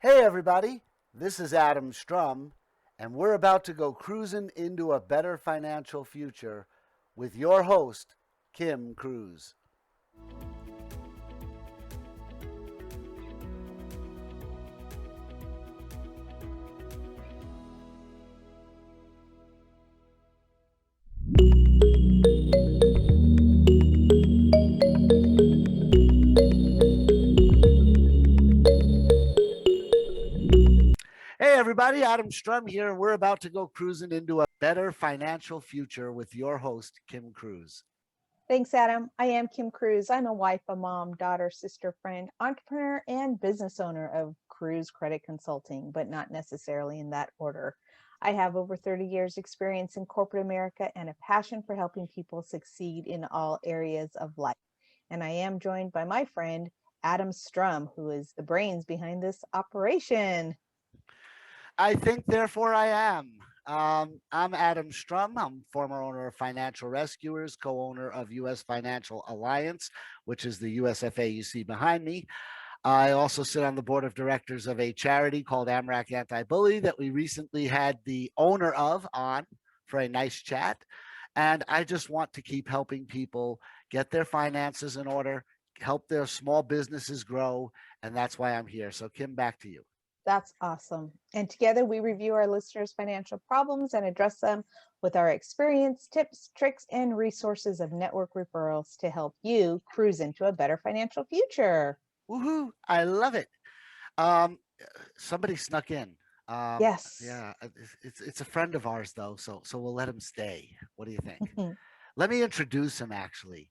Hey everybody, this is Adam Strum, and we're about to go cruising into a better financial future with your host, Kim Cruz. Hey everybody, Adam Strum here, and we're about to go cruising into a better financial future with your host, Kim Cruz. Thanks, Adam. I am Kim Cruz. I'm a wife, a mom, daughter, sister, friend, entrepreneur, and business owner of Cruz Credit Consulting, but not necessarily in that order. I have over 30 years experience in corporate America and a passion for helping people succeed in all areas of life. And I am joined by my friend, Adam Strum, who is the brains behind this operation. I think, therefore, I am. I'm Adam Strum. I'm former owner of Financial Rescuers, co owner of U.S. Financial Alliance, which is the USFA you see behind me. I also sit on the board of directors of a charity called Amrak Anti-Bully that we recently had the owner of on for a nice chat. And I just want to keep helping people get their finances in order, help their small businesses grow. And that's why I'm here. So, Kim, back to you. That's awesome. And together we review our listeners' financial problems and address them with our experience, tips, tricks, and resources of network referrals to help you cruise into a better financial future. Woohoo! I love it. Um, Somebody snuck in. Yes. Yeah, it's a friend of ours though, so we'll let him stay. What do you think? Let me introduce him actually.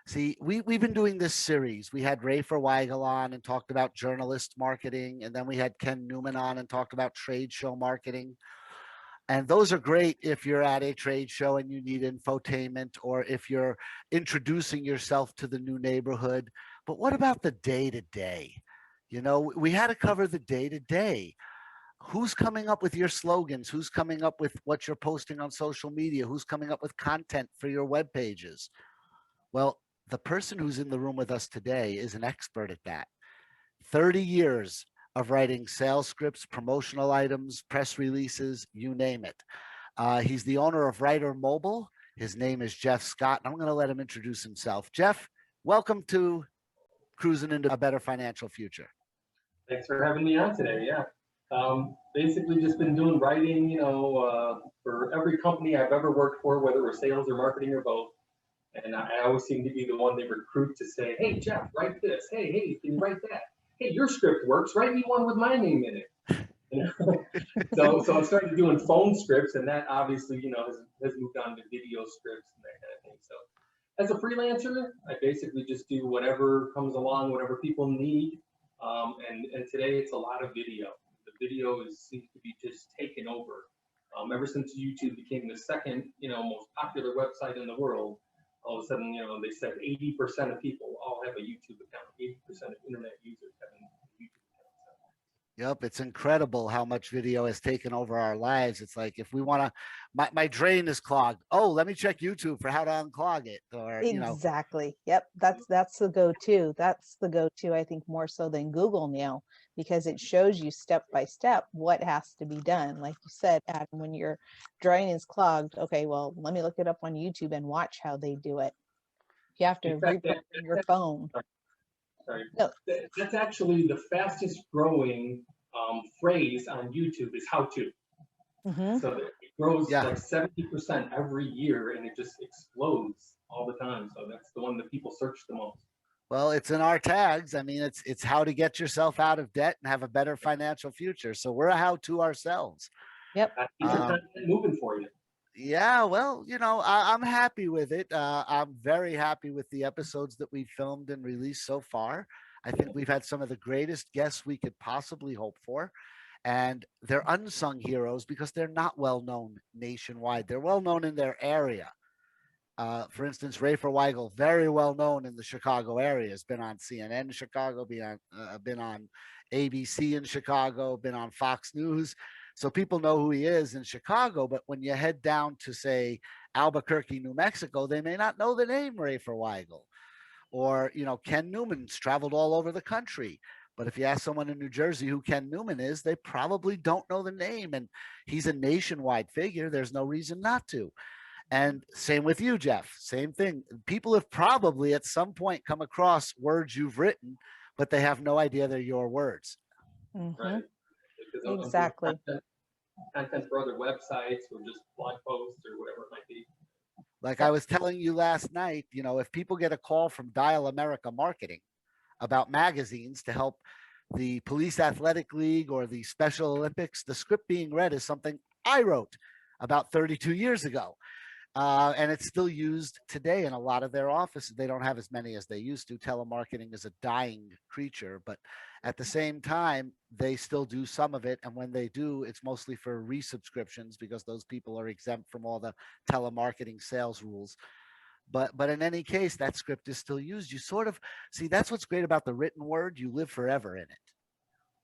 See, we've been doing this series. We had Ray Weigel on and talked about journalist marketing, and then we had Ken Newman on and talked about trade show marketing. And those are great if you're at a trade show and you need infotainment, or if you're introducing yourself to the new neighborhood. But what about the day to day? You know, we had to cover the day to day. Who's coming up with your slogans? Who's coming up with what you're posting on social media? Who's coming up with content for your web pages? Well, the person who's in the room with us today is an expert at that. 30 years of writing sales scripts, promotional items, press releases, you name it. He's the owner of WriterMobile. His name is Jeff Scott. I'm going to let him introduce himself. Jeff, welcome to Cruising into a Better Financial Future. Thanks for having me on today. Yeah. Basically just been doing writing, for every company I've ever worked for, whether it was sales or marketing or both. And I always seem to be the one they recruit to say, hey, Jeff, write this. Hey, can you write that? Hey, your script works. Write me one with my name in it. You know? so I started doing phone scripts, and that obviously, has moved on to video scripts and that kind of thing. So as a freelancer, I basically just do whatever comes along, whatever people need. And today it's a lot of video. The video seems to be just taken over. Ever since YouTube became the second, most popular website in the world, all of a sudden, they said 80% of people all have a YouTube account. 80% of internet users have a YouTube account. Yep, it's incredible how much video has taken over our lives. It's like if we want to, my drain is clogged. Oh, let me check YouTube for how to unclog it, or Exactly. Yep. That's the go-to. That's the go-to, I think, more so than Google now, because it shows you step by step what has to be done. Like you said, Adam, when your drain is clogged, okay, well, let me look it up on YouTube and watch how they do it. You have to In fact, reprogram your phone. sorry, No. that's actually the fastest growing phrase on YouTube is how to. Mm-hmm. So it grows yeah. like 70% every year, and it just explodes all the time. So that's the one that people search the most. Well, it's in our tags. I mean, it's how to get yourself out of debt and have a better financial future. So we're a how-to ourselves. Yep. Keep your content moving for you. Yeah, well, I'm happy with it. I'm very happy with the episodes that we've filmed and released so far. I think we've had some of the greatest guests we could possibly hope for. And they're unsung heroes because they're not well known nationwide. They're well known in their area. For instance, Ray Weigel, very well known in the Chicago area, has been on CNN in Chicago, been on ABC in Chicago, been on Fox News. So people know who he is in Chicago. But when you head down to, say, Albuquerque, New Mexico, they may not know the name Ray Weigel. Or, Ken Newman's traveled all over the country. But if you ask someone in New Jersey who Ken Newman is, they probably don't know the name. And he's a nationwide figure. There's no reason not to. And same with you, Jeff. Same thing. People have probably at some point come across words you've written, but they have no idea they're your words. Right. Because I'm doing Exactly. content for other websites or just blog posts or whatever it might be. Like I was telling you last night, you know, if people get a call from Dial America Marketing about magazines to help the Police Athletic League or the Special Olympics, the script being read is something I wrote about 32 years ago. And it's still used today in a lot of their offices. They don't have as many as they used to. Telemarketing is a dying creature, but at the same time, they still do some of it. And when they do, it's mostly for resubscriptions because those people are exempt from all the telemarketing sales rules. But in any case, that script is still used. You sort of see that's what's great about the written word. You live forever in it.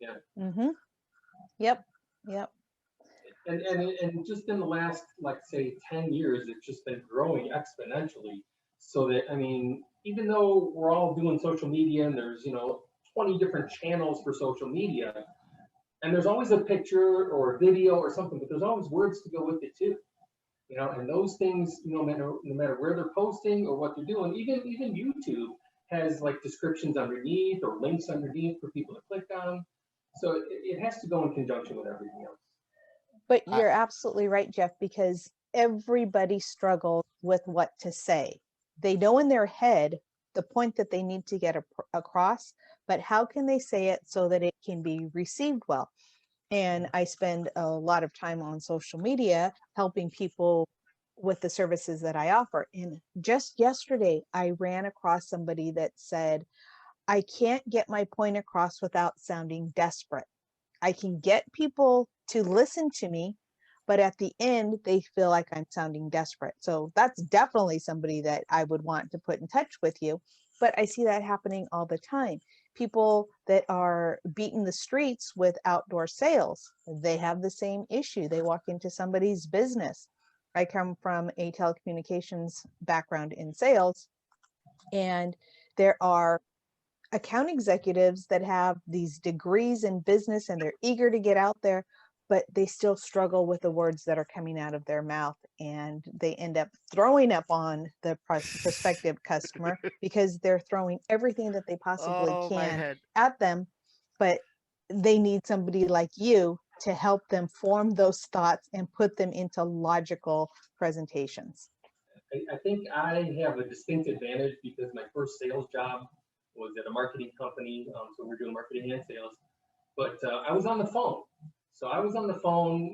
Yeah. Mm-hmm. Yep. Yep. And just in the last, like say, 10 years, it's just been growing exponentially. So that, I mean, even though we're all doing social media and there's, 20 different channels for social media, and there's always a picture or a video or something, but there's always words to go with it too. And those things, no matter where they're posting or what they're doing, even YouTube has like descriptions underneath or links underneath for people to click on. So it has to go in conjunction with everything else. But you're absolutely right, Jeff, because everybody struggles with what to say. They know in their head the point that they need to get across, but how can they say it so that it can be received well? And I spend a lot of time on social media helping people with the services that I offer. And just yesterday, I ran across somebody that said, I can't get my point across without sounding desperate. I can get people to listen to me, but at the end, they feel like I'm sounding desperate. So that's definitely somebody that I would want to put in touch with you. But I see that happening all the time. People that are beating the streets with outdoor sales, they have the same issue. They walk into somebody's business. I come from a telecommunications background in sales, and there are account executives that have these degrees in business and they're eager to get out there, but they still struggle with the words that are coming out of their mouth, and they end up throwing up on the prospective customer because they're throwing everything that they possibly My can head. at them, but they need somebody like you to help them form those thoughts and put them into logical presentations. I think I have a distinct advantage because my first sales job was at a marketing company. So we're doing marketing and sales, but I was on the phone. So I was on the phone,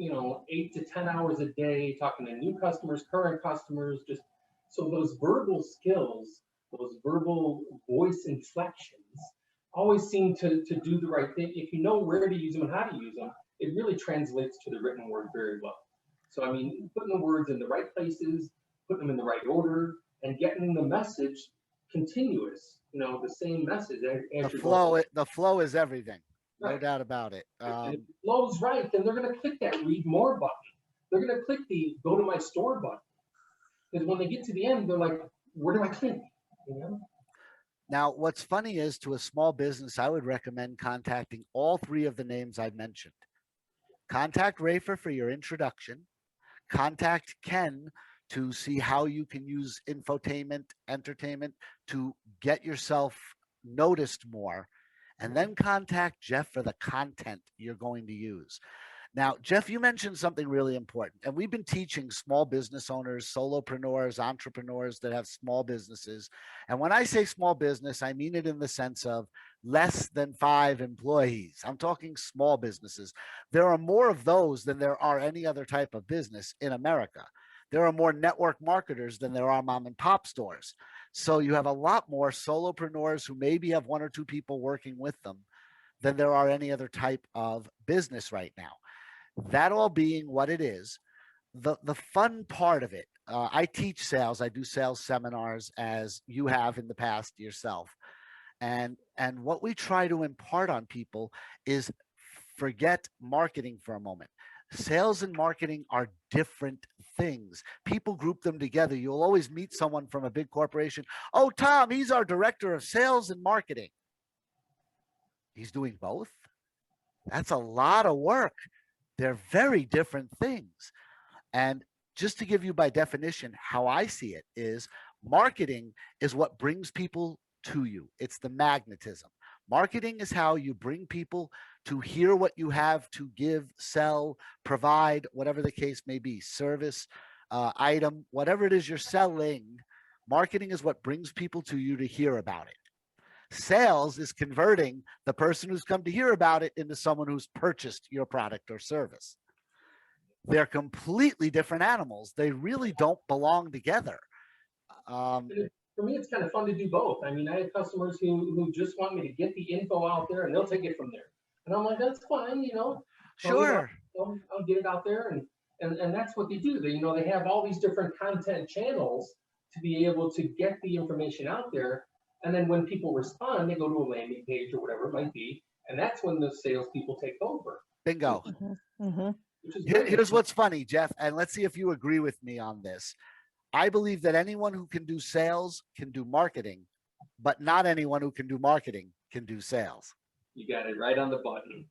8 to 10 hours a day, talking to new customers, current customers, just so those verbal skills, those verbal voice inflections always seem to do the right thing. If you know where to use them and how to use them, it really translates to the written word very well. So, I mean, putting the words in the right places, putting them in the right order, and getting the message continuous, the same message. The flow is everything. No Right. doubt about it. And if it flows right, then they're going to click that read more button. They're going to click the go to my store button. Because when they get to the end, they're like, where do I click? Now, what's funny is to a small business, I would recommend contacting all three of the names I mentioned. Contact Rafer for your introduction. Contact Ken to see how you can use infotainment, entertainment to get yourself noticed more. And then contact Jeff for the content you're going to use. Now, Jeff, you mentioned something really important, and we've been teaching small business owners, solopreneurs, entrepreneurs that have small businesses. And when I say small business, I mean it in the sense of less than 5 employees. I'm talking small businesses. There are more of those than there are any other type of business in America. There are more network marketers than there are mom and pop stores. So you have a lot more solopreneurs who maybe have 1 or 2 people working with them than there are any other type of business right now. That all being what it is, the fun part of it, I teach sales. I do sales seminars as you have in the past yourself. And what we try to impart on people is forget marketing for a moment. Sales and marketing are different things. People group them together. You'll always meet someone from a big corporation. Oh, Tom, he's our director of sales and marketing. He's doing both. That's a lot of work. They're very different things. And just to give you by definition, how I see it is marketing is what brings people to you. It's the magnetism. Marketing is how you bring people to hear what you have to give, sell, provide, whatever the case may be, service, item, whatever it is you're selling. Marketing is what brings people to you to hear about it. Sales is converting the person who's come to hear about it into someone who's purchased your product or service. They're completely different animals. They really don't belong together. For me, it's kind of fun to do both. I mean, I have customers who just want me to get the info out there and they'll take it from there. And I'm like, that's fine, Sure. I'll get it out there. And that's what they do. They have all these different content channels to be able to get the information out there. And then when people respond, they go to a landing page or whatever it might be. And that's when the salespeople take over. Bingo. Here's what's funny, Jeff, and let's see if you agree with me on this. I believe that anyone who can do sales can do marketing, but not anyone who can do marketing can do sales. You got it right on the button.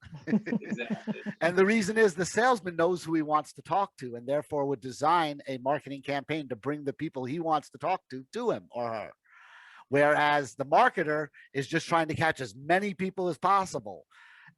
Exactly. And the reason is the salesman knows who he wants to talk to and therefore would design a marketing campaign to bring the people he wants to talk to him or her. Whereas the marketer is just trying to catch as many people as possible.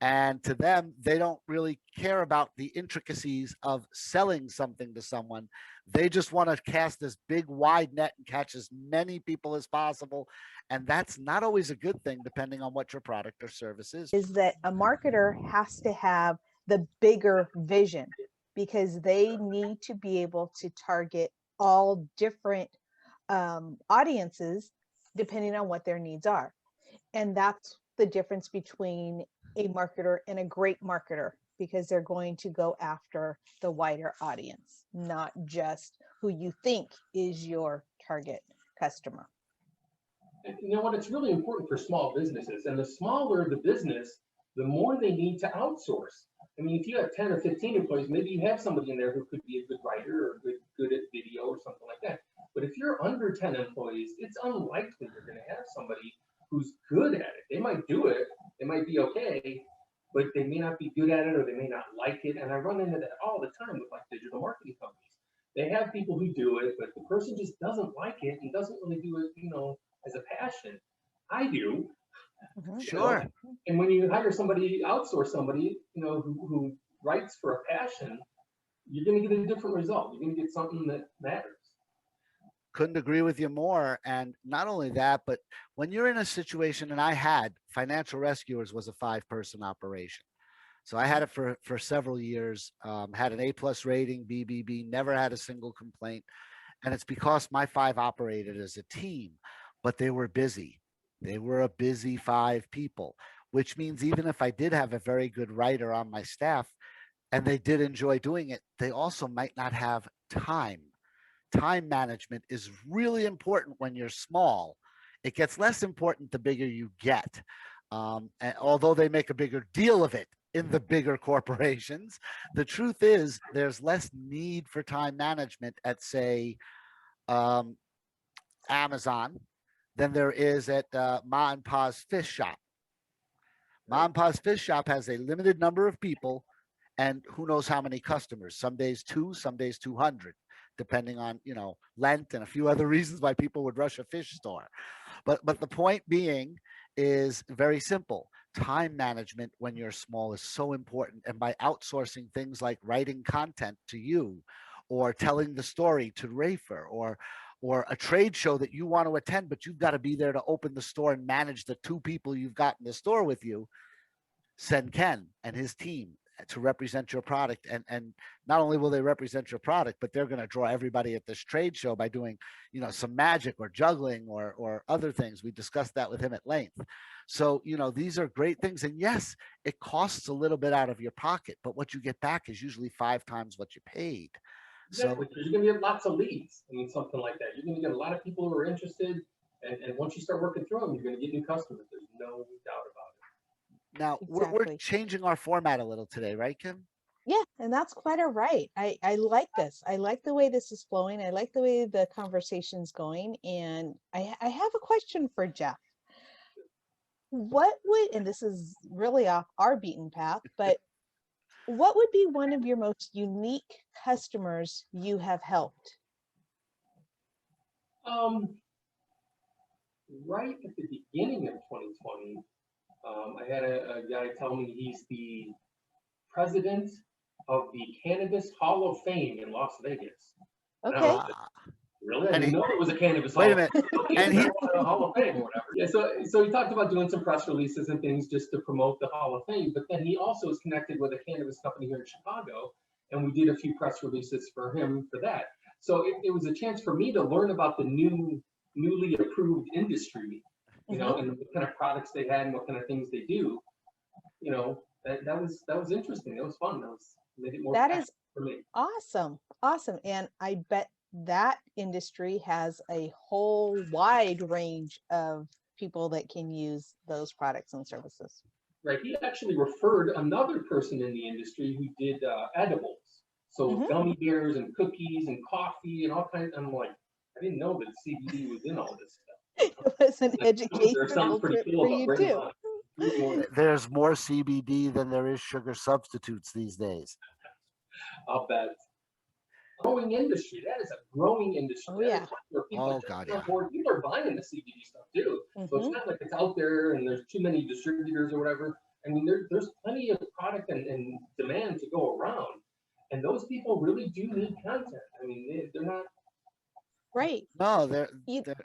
And to them, they don't really care about the intricacies of selling something to someone. They just want to cast this big wide net and catch as many people as possible. And that's not always a good thing, depending on what your product or service is. Is that a marketer has to have the bigger vision because they need to be able to target all different audiences depending on what their needs are. And that's the difference between a marketer and a great marketer, because they're going to go after the wider audience, not just who you think is your target customer. And you know what? It's really important for small businesses. And the smaller the business, the more they need to outsource. I mean, if you have 10 or 15 employees, maybe you have somebody in there who could be a good writer or good at video or something like that. But if you're under 10 employees, it's unlikely you're going to have somebody who's good at it. They might do it, it might be okay, but they may not be good at it or they may not like it. And I run into that all the time with like digital marketing companies. They have people who do it, but the person just doesn't like it and doesn't really do it, as a passion. I do. Sure. And when you hire somebody, outsource somebody, who writes for a passion, you're going to get a different result. You're going to get something that matters. Couldn't agree with you more. And not only that, but when you're in a situation, and I had Financial Rescuers was a 5-person operation. So I had it for several years, had an A+ rating, BBB, never had a single complaint. And it's because my 5 operated as a team, but they were busy. They were a busy 5 people, which means even if I did have a very good writer on my staff and they did enjoy doing it, they also might not have time. Time management is really important when you're small. It gets less important the bigger you get. And although they make a bigger deal of it in the bigger corporations, the truth is there's less need for time management at, say, Amazon than there is at Ma and Pa's Fish Shop. Ma and Pa's Fish Shop has a limited number of people and who knows how many customers. Some days 2, some days 200. Depending on Lent and a few other reasons why people would rush a fish store. But the point being is very simple. Time management when you're small is so important. And by outsourcing things like writing content to you or telling the story to Rafer or a trade show that you want to attend, but you've got to be there to open the store and manage the 2 people you've got in the store with you, send Ken and his team to represent your product. And not only will they represent your product, but they're going to draw everybody at this trade show by doing, some magic or juggling or other things. We discussed that with him at length. So, these are great things. And yes, it costs a little bit out of your pocket, but what you get back is usually 5 times what you paid. Exactly. So you're going to get lots of leads. I mean, something like that. You're going to get a lot of people who are interested. And once you start working through them, you're going to get new customers. There's no doubt about it. Now, we're changing our format a little today, right, Kim? Yeah, and that's quite all right. I like this. I like the way this is flowing. I like the way the conversation's going. And I have a question for Jeff. what would, and this is really off our beaten path, but what would be one of your most unique customers you have helped? Right at the beginning of 2020, I had a guy tell me he's the president of the Cannabis Hall of Fame in Las Vegas. And I was Okay. like, Ah, really? I and didn't he, know it was a Cannabis wait Hall a of minute, Fame. Okay, and is he, there a Hall of Fame or whatever? Yeah, so he talked about doing some press releases and things just to promote the Hall of Fame, but then he also is connected with a cannabis company here in Chicago, and we did a few press releases for him for that. So it was a chance for me to learn about the newly approved industry, and what kind of products they had and what kind of things they do. That was interesting. That was fun. That was made it more That passionate is for me. awesome. Awesome. And I bet that industry has a whole wide range of people that can use those products and services. Right. He actually referred another person in the industry who did edibles. So Mhm. gummy bears and cookies and coffee and all kinds. I'm like, I didn't know that CBD was in all this stuff. It was an There's something educational pretty trip cool for about you bringing too. on food more. there's more CBD than there is sugar substitutes these days. I'll bet. Growing industry. That is a growing industry. Oh That is yeah. where people Oh are God, jumping on yeah. board. People are buying the CBD stuff too. So it's Hmm. not like it's out there and there's too many distributors or whatever. I mean, there's plenty of product and demand to go around. And those people really do need content. I mean, they're not. Right. No, You, they're.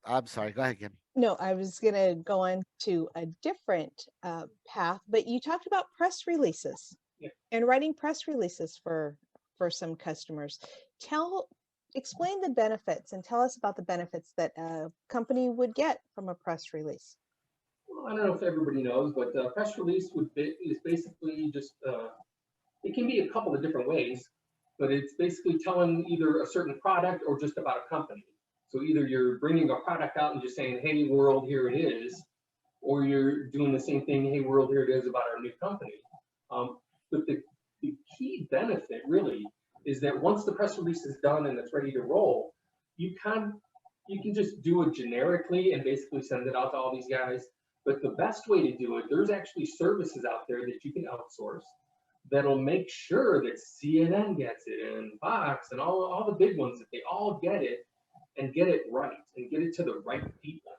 I'm sorry. Go ahead, Kim. no, I was going to go on to a different path, but you talked about press releases Yeah. and writing press releases for some customers. Explain the benefits and tell us about the benefits that a company would get from a press release. Well, I don't know if everybody knows, but press release is basically just it can be a couple of different ways, but it's basically telling either a certain product or just about a company. So either you're bringing a product out and just saying, "Hey world, here it is," or you're doing the same thing, "Hey world, here it is about our new company." But the key benefit really is that once the press release is done and it's ready to roll, you can you can just do it generically and basically send it out to all these guys. But the best way to do it, there's actually services out there that you can outsource that'll make sure that CNN gets it and Fox and all the big ones, that they all get it and get it right and get it to the right people.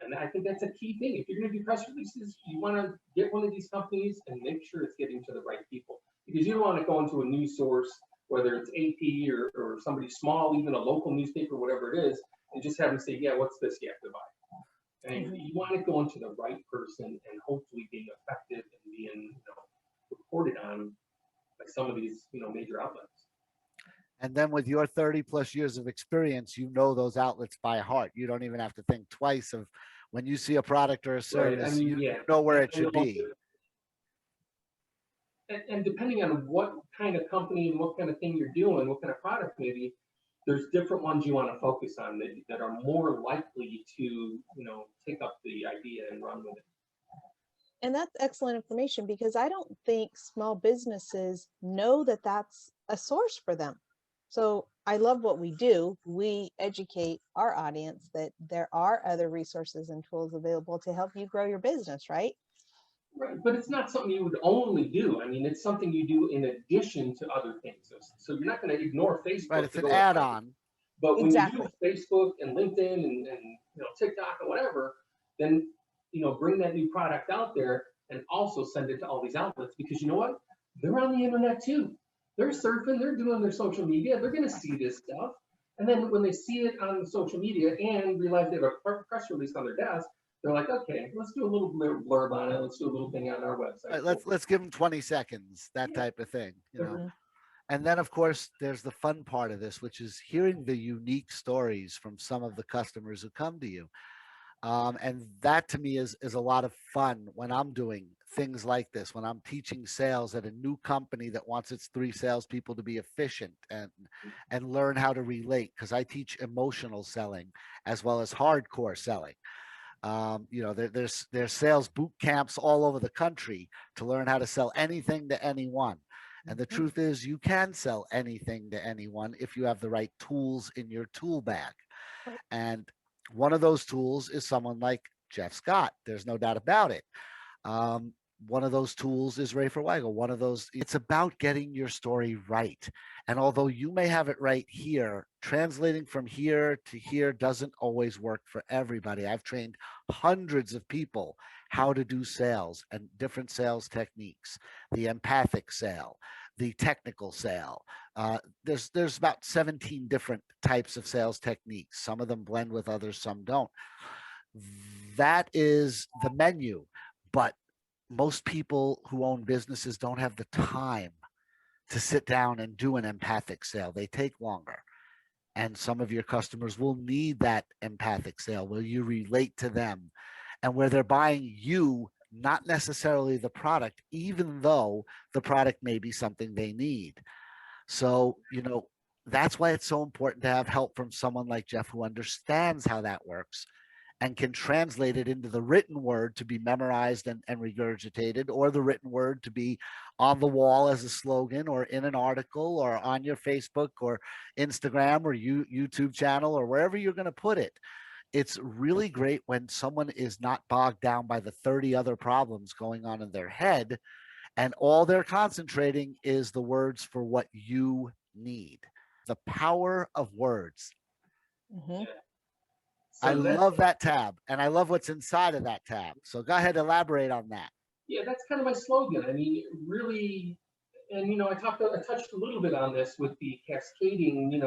And I think that's a key thing. If you're going to do press releases, you want to get one of these companies and make sure it's getting to the right people, because you don't want to go into a news source, whether it's AP or somebody small, even a local newspaper, whatever it is, and just have them say, "Yeah, what's this you have to buy?" And you want to go into the right person and hopefully being effective and being reported on by some of these major outlets. And then with your 30 plus years of experience, you know those outlets by heart. You don't even have to think twice of when you see a product or a Right. I service, mean, you yeah. know where it I should know. be. And depending on what kind of company and what kind of thing you're doing, what kind of product maybe, there's different ones you want to focus on that are more likely to take up the idea and run with it. And that's excellent information because I don't think small businesses know that that's a source for them. So I love what we do. We educate our audience that there are other resources and tools available to help you grow your business, right? Right, but it's not something you would only do. I mean, it's something you do in addition to other things. So you're not going to ignore Right. Facebook It's to an go and write. add-on. But when you do Exactly. Facebook and LinkedIn and TikTok and whatever, then bring that new product out there and also send it to all these outlets, because you know what? They're on the internet too. They're surfing, they're doing their social media, they're gonna see this stuff. And then when they see it on social media and realize they have a press release on their desk, they're like, okay, let's do a little blurb on it, let's do a little thing on our website. Right, let's give them 20 seconds, that Yeah. type of thing, Mhm. And then, of course, there's the fun part of this, which is hearing the unique stories from some of the customers who come to you. And that to me is a lot of fun when I'm doing things like this, when I'm teaching sales at a new company that wants its 3 salespeople to be efficient and learn how to relate, because I teach emotional selling as well as hardcore selling. There's sales boot camps all over the country to learn how to sell anything to anyone. And the Mhm. truth is, you can sell anything to anyone if you have the right tools in your tool bag. Right. And one of those tools is someone like Jeff Scott. There's no doubt about it. Um, one of those tools is Ray for Weigel. One of those, it's about getting your story right. And although you may have it right here, translating from here to here doesn't always work for everybody. I've trained hundreds of people how to do sales and different sales techniques, the empathic sale, the technical sale. There's about 17 different types of sales techniques. Some of them blend with others, some don't. That is the menu. But most people who own businesses don't have the time to sit down and do an empathic sale. They take longer. And some of your customers will need that empathic sale where you relate to them and where they're buying you, not necessarily the product, even though the product may be something they need. So, that's why it's so important to have help from someone like Jeff who understands how that works and can translate it into the written word to be memorized and regurgitated, or the written word to be on the wall as a slogan or in an article or on your Facebook or Instagram or YouTube channel or wherever you're going to put it. It's really great when someone is not bogged down by the 30 other problems going on in their head and all they're concentrating is the words for what you need. The power of words. Mm-hmm. I So that's, love that tab, and I love what's inside of that tab. So go ahead, elaborate on that. yeah, that's kind of my slogan. I mean, really, and I touched a little bit on this with the cascading,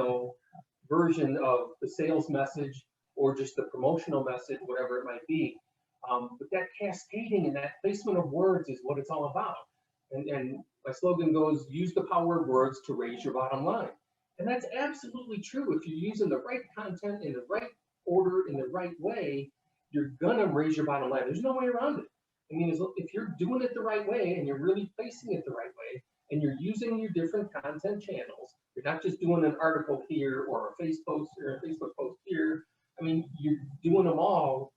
version of the sales message or just the promotional message, whatever it might be. But that cascading and that placement of words is what it's all about. And my slogan goes, use the power of words to raise your bottom line. And that's absolutely true. If you're using the right content in the right order, in the right way, you're gonna raise your bottom line. There's no way around it. I mean, if you're doing it the right way and you're really placing it the right way, and you're using your different content channels, you're not just doing an article here or a Facebook post here. I mean, you're doing them all,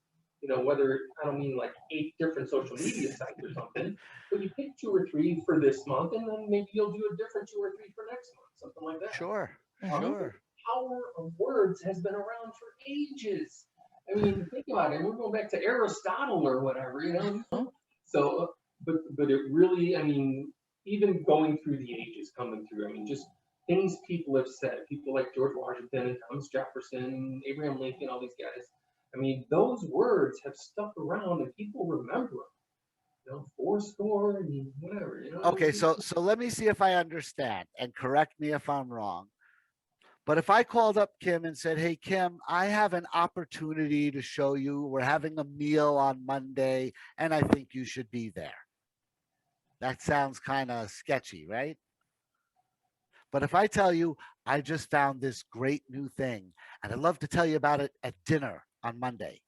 whether, I don't mean like 8 different social media sites or something, but you pick 2 or 3 for this month, and then maybe you'll do a different 2 or 3 for next month, something like that. Sure, Mhm. sure. The power of words has been around for ages. I mean, think about it. We're going back to Aristotle or whatever, Mhm. So, but it really, I mean, even going through the ages, coming through, I mean, just things people have said, people like George Washington and Thomas Jefferson, Abraham Lincoln, all these guys. I mean, those words have stuck around and people remember them. Fourscore and whatever. Okay, so let me see if I understand, and correct me if I'm wrong. But if I called up Kim and said, "Hey Kim, I have an opportunity to show you. We're having a meal on Monday, and I think you should be there." That sounds kind of sketchy, right? But if I tell you, I just found this great new thing, and I'd love to tell you about it at dinner on Monday.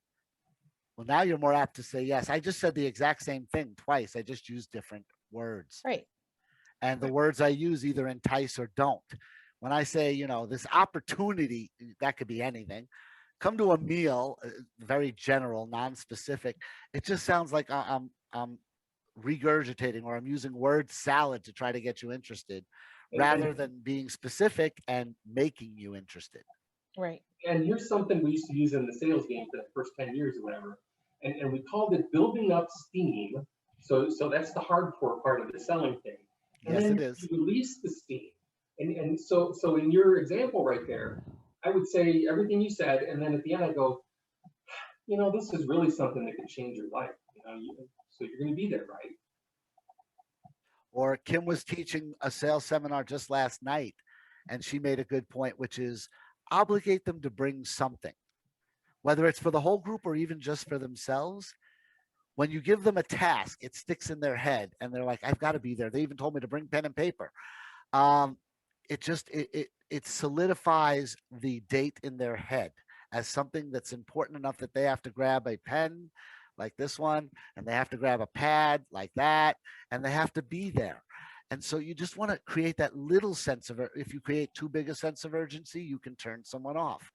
Well, now you're more apt to say yes. I just said the exact same thing twice. I just used different words. Right. And the words I use either entice or don't. When I say, this opportunity, that could be anything. Come to a meal, very general, non-specific. It just sounds like I'm regurgitating or I'm using word salad to try to get you interested rather than being specific and making you interested. Right. And here's something we used to use in the sales game for the first 10 years or whatever. And we called it building up steam. So that's the hardcore part of the selling thing. And Yes, then it is. you release the steam. And so in your example right there, I would say everything you said, and then at the end I go, this is really something that can change your life. So you're going to be there, right? Or Kim was teaching a sales seminar just last night, and she made a good point, which is obligate them to bring something, whether it's for the whole group or even just for themselves. When you give them a task, it sticks in their head, and they're like, "I've got to be there." They even told me to bring pen and paper. It solidifies the date in their head as something that's important enough that they have to grab a pen like this one, and they have to grab a pad like that, and they have to be there. And so you just want to create that little sense of, if you create too big a sense of urgency, you can turn someone off.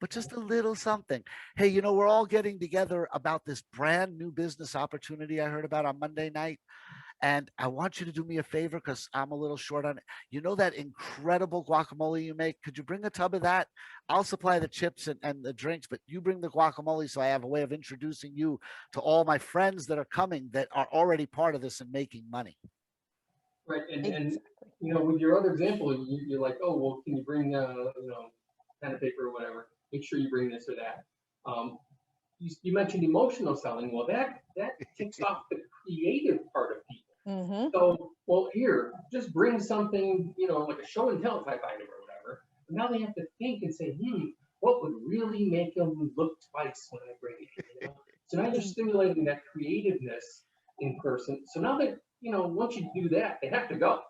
But just a little something. Hey, we're all getting together about this brand new business opportunity I heard about on Monday night. And I want you to do me a favor because I'm a little short on it. You know that incredible guacamole you make? Could you bring a tub of that? I'll supply the chips and the drinks, but you bring the guacamole so I have a way of introducing you to all my friends that are coming that are already part of this and making money. Right, and Exactly. you know, with your other example, you're like, oh, well, can you bring you know, pen and paper or whatever? Make sure you bring this or that. Um, you mentioned emotional selling. Well, that kicks off the creative part of people. Mm-hmm. So, well, here, just bring something, you know, like a show and tell type item or whatever. But now they have to think and say, what would really make them look twice when I bring it? You know? So now you're stimulating that creativeness in person. So now that, you know, once you do that, they have to go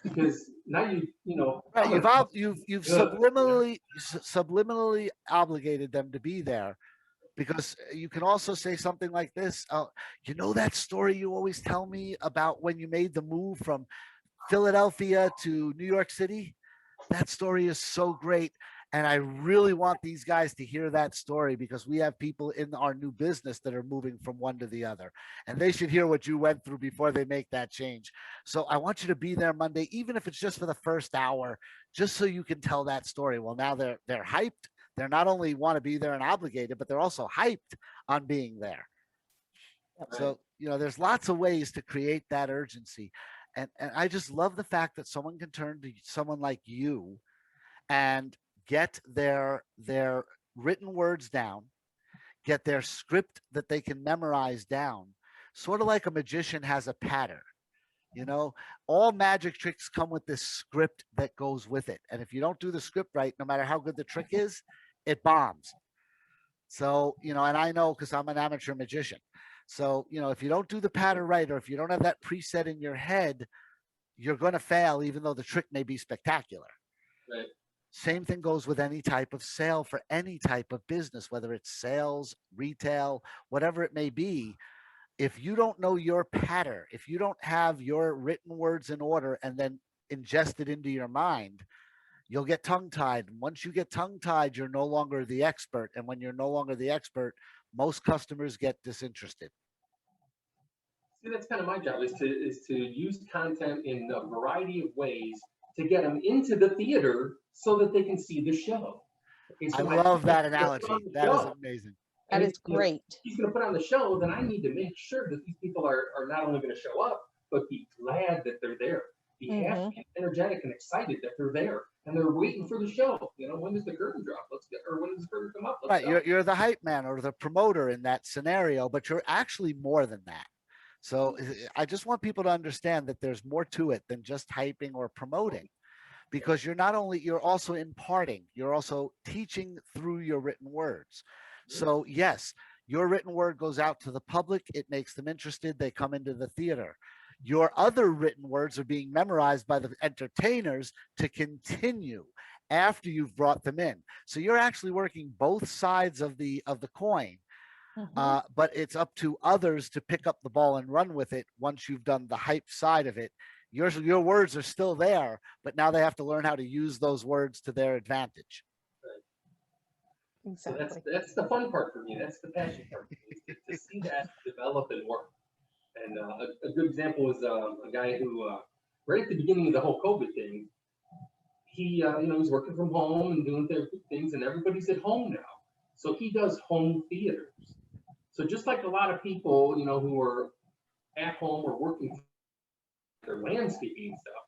because now you know, Right, I'm gonna you've good. You know? subliminally obligated them to be there because you can also say something like this. You know that story you always tell me about when you made the move from Philadelphia to New York City? That story is so great. And I really want these guys to hear that story because we have people in our new business that are moving from one to the other. And they should hear what you went through before they make that change. So I want you to be there Monday, even if it's just for the first hour, just so you can tell that story. Well, now they're hyped. They're not only want to be there and obligated, but they're also hyped on being there. Right. So, there's lots of ways to create that urgency. And I just love the fact that someone can turn to someone like you and get their written words down, get their script that they can memorize down, sort of like a magician has a pattern. You know, all magic tricks come with this script that goes with it. And if you don't do the script right, no matter how good the trick is, it bombs. So, and I know because I'm an amateur magician. So, if you don't do the pattern right, or if you don't have that preset in your head, you're going to fail, even though the trick may be spectacular. Right. Same thing goes with any type of sale for any type of business, whether it's sales, retail, whatever it may be. If you don't know your pattern, if you don't have your written words in order and then ingest it into your mind, you'll get tongue tied. Once you get tongue tied, you're no longer the expert. And when you're no longer the expert, most customers get disinterested. See, that's kind of my job is to use content in a variety of ways to get them into the theater so that they can see the show. Okay, I so my love that put on analogy. the That is show. amazing. That And is great. he's going to put on the show, then I need to make sure that these people are not only going to show up, but be glad that they're there. Be happy, energetic, and excited that they're there, and they're waiting for the show. You know, when does the curtain drop? Or when does the curtain come up? Let's Right. go. You're the hype man or the promoter in that scenario, but you're actually more than that. So I just want people to understand that there's more to it than just hyping or promoting, because you're also imparting, you're also teaching through your written words. So yes, your written word goes out to the public, it makes them interested, they come into the theater. Your other written words are being memorized by the entertainers to continue after you've brought them in. So you're actually working both sides of the coin. But it's up to others to pick up the ball and run with it once you've done the hype side of it. Your words are still there, but now they have to learn how to use those words to their advantage. Right. Exactly. So that's the fun part for me. That's the passion part for me, is to see that develop and work. And a good example is a guy who, right at the beginning of the whole COVID thing, he he's working from home and doing things, and everybody's at home now. So he does home theaters. So just like a lot of people, who are at home or working their landscaping stuff,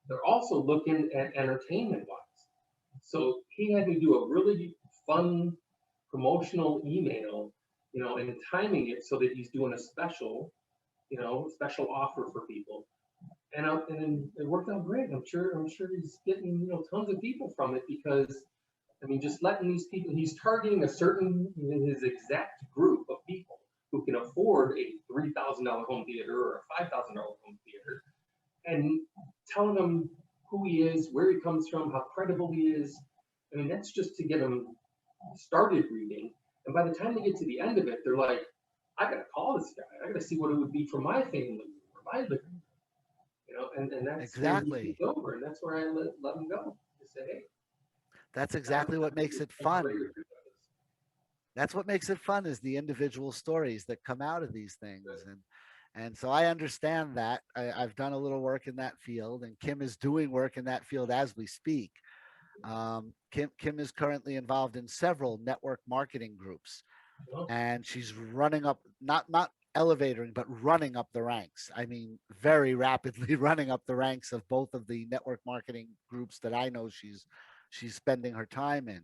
they're also looking at entertainment wise. So he had me do a really fun promotional email, and timing it so that he's doing a special offer for people. And it worked out great. I'm sure he's getting tons of people from it because just letting these people, he's targeting his exact group of people who can afford a $3,000 home theater or a $5,000 home theater, and telling them who he is, where he comes from, how credible he is. That's just to get them started reading. And by the time they get to the end of it, they're like, I gotta call this guy. I gotta see what it would be for my family or my living. And that's Exactly. where over, and that's where I let them go. Just say, hey, That's exactly what makes it fun. That's what makes it fun, is the individual stories that come out of these things. And so I understand that. I've done a little work in that field, and Kim is doing work in that field as we speak. Kim is currently involved in several network marketing groups, Oh, and she's running up, not elevating, but running up the ranks. I mean, very rapidly running up the ranks of both of the network marketing groups that I know she's spending her time in.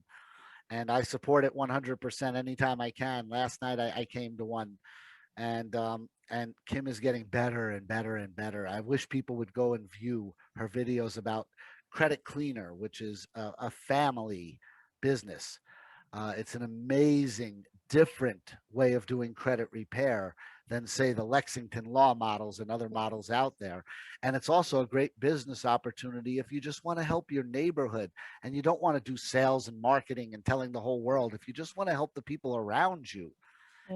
And I support it 100% anytime I can. Last night I came to one, and Kim is getting better and better and better. I wish people would go and view her videos about Credit Cleaner, which is a family business. It's an amazing, different way of doing credit repair than, say, the Lexington law models and other models out there. And it's also a great business opportunity if you just want to help your neighborhood and you don't want to do sales and marketing and telling the whole world. If you just want to help the people around you,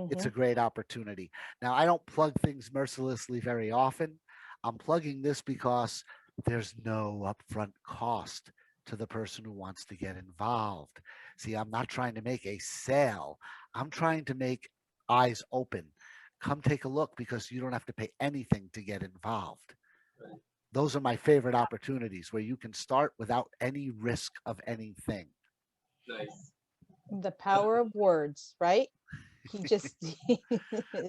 it's Mm-hmm. a great opportunity. Now, I don't plug things mercilessly very often. I'm plugging this because there's no upfront cost to the person who wants to get involved. See, I'm not trying to make a sale, I'm trying to make eyes open. Come take a look because you don't have to pay anything to get involved. right. Those are my favorite opportunities where you can start without any risk of anything. Nice. The power of words, right? He just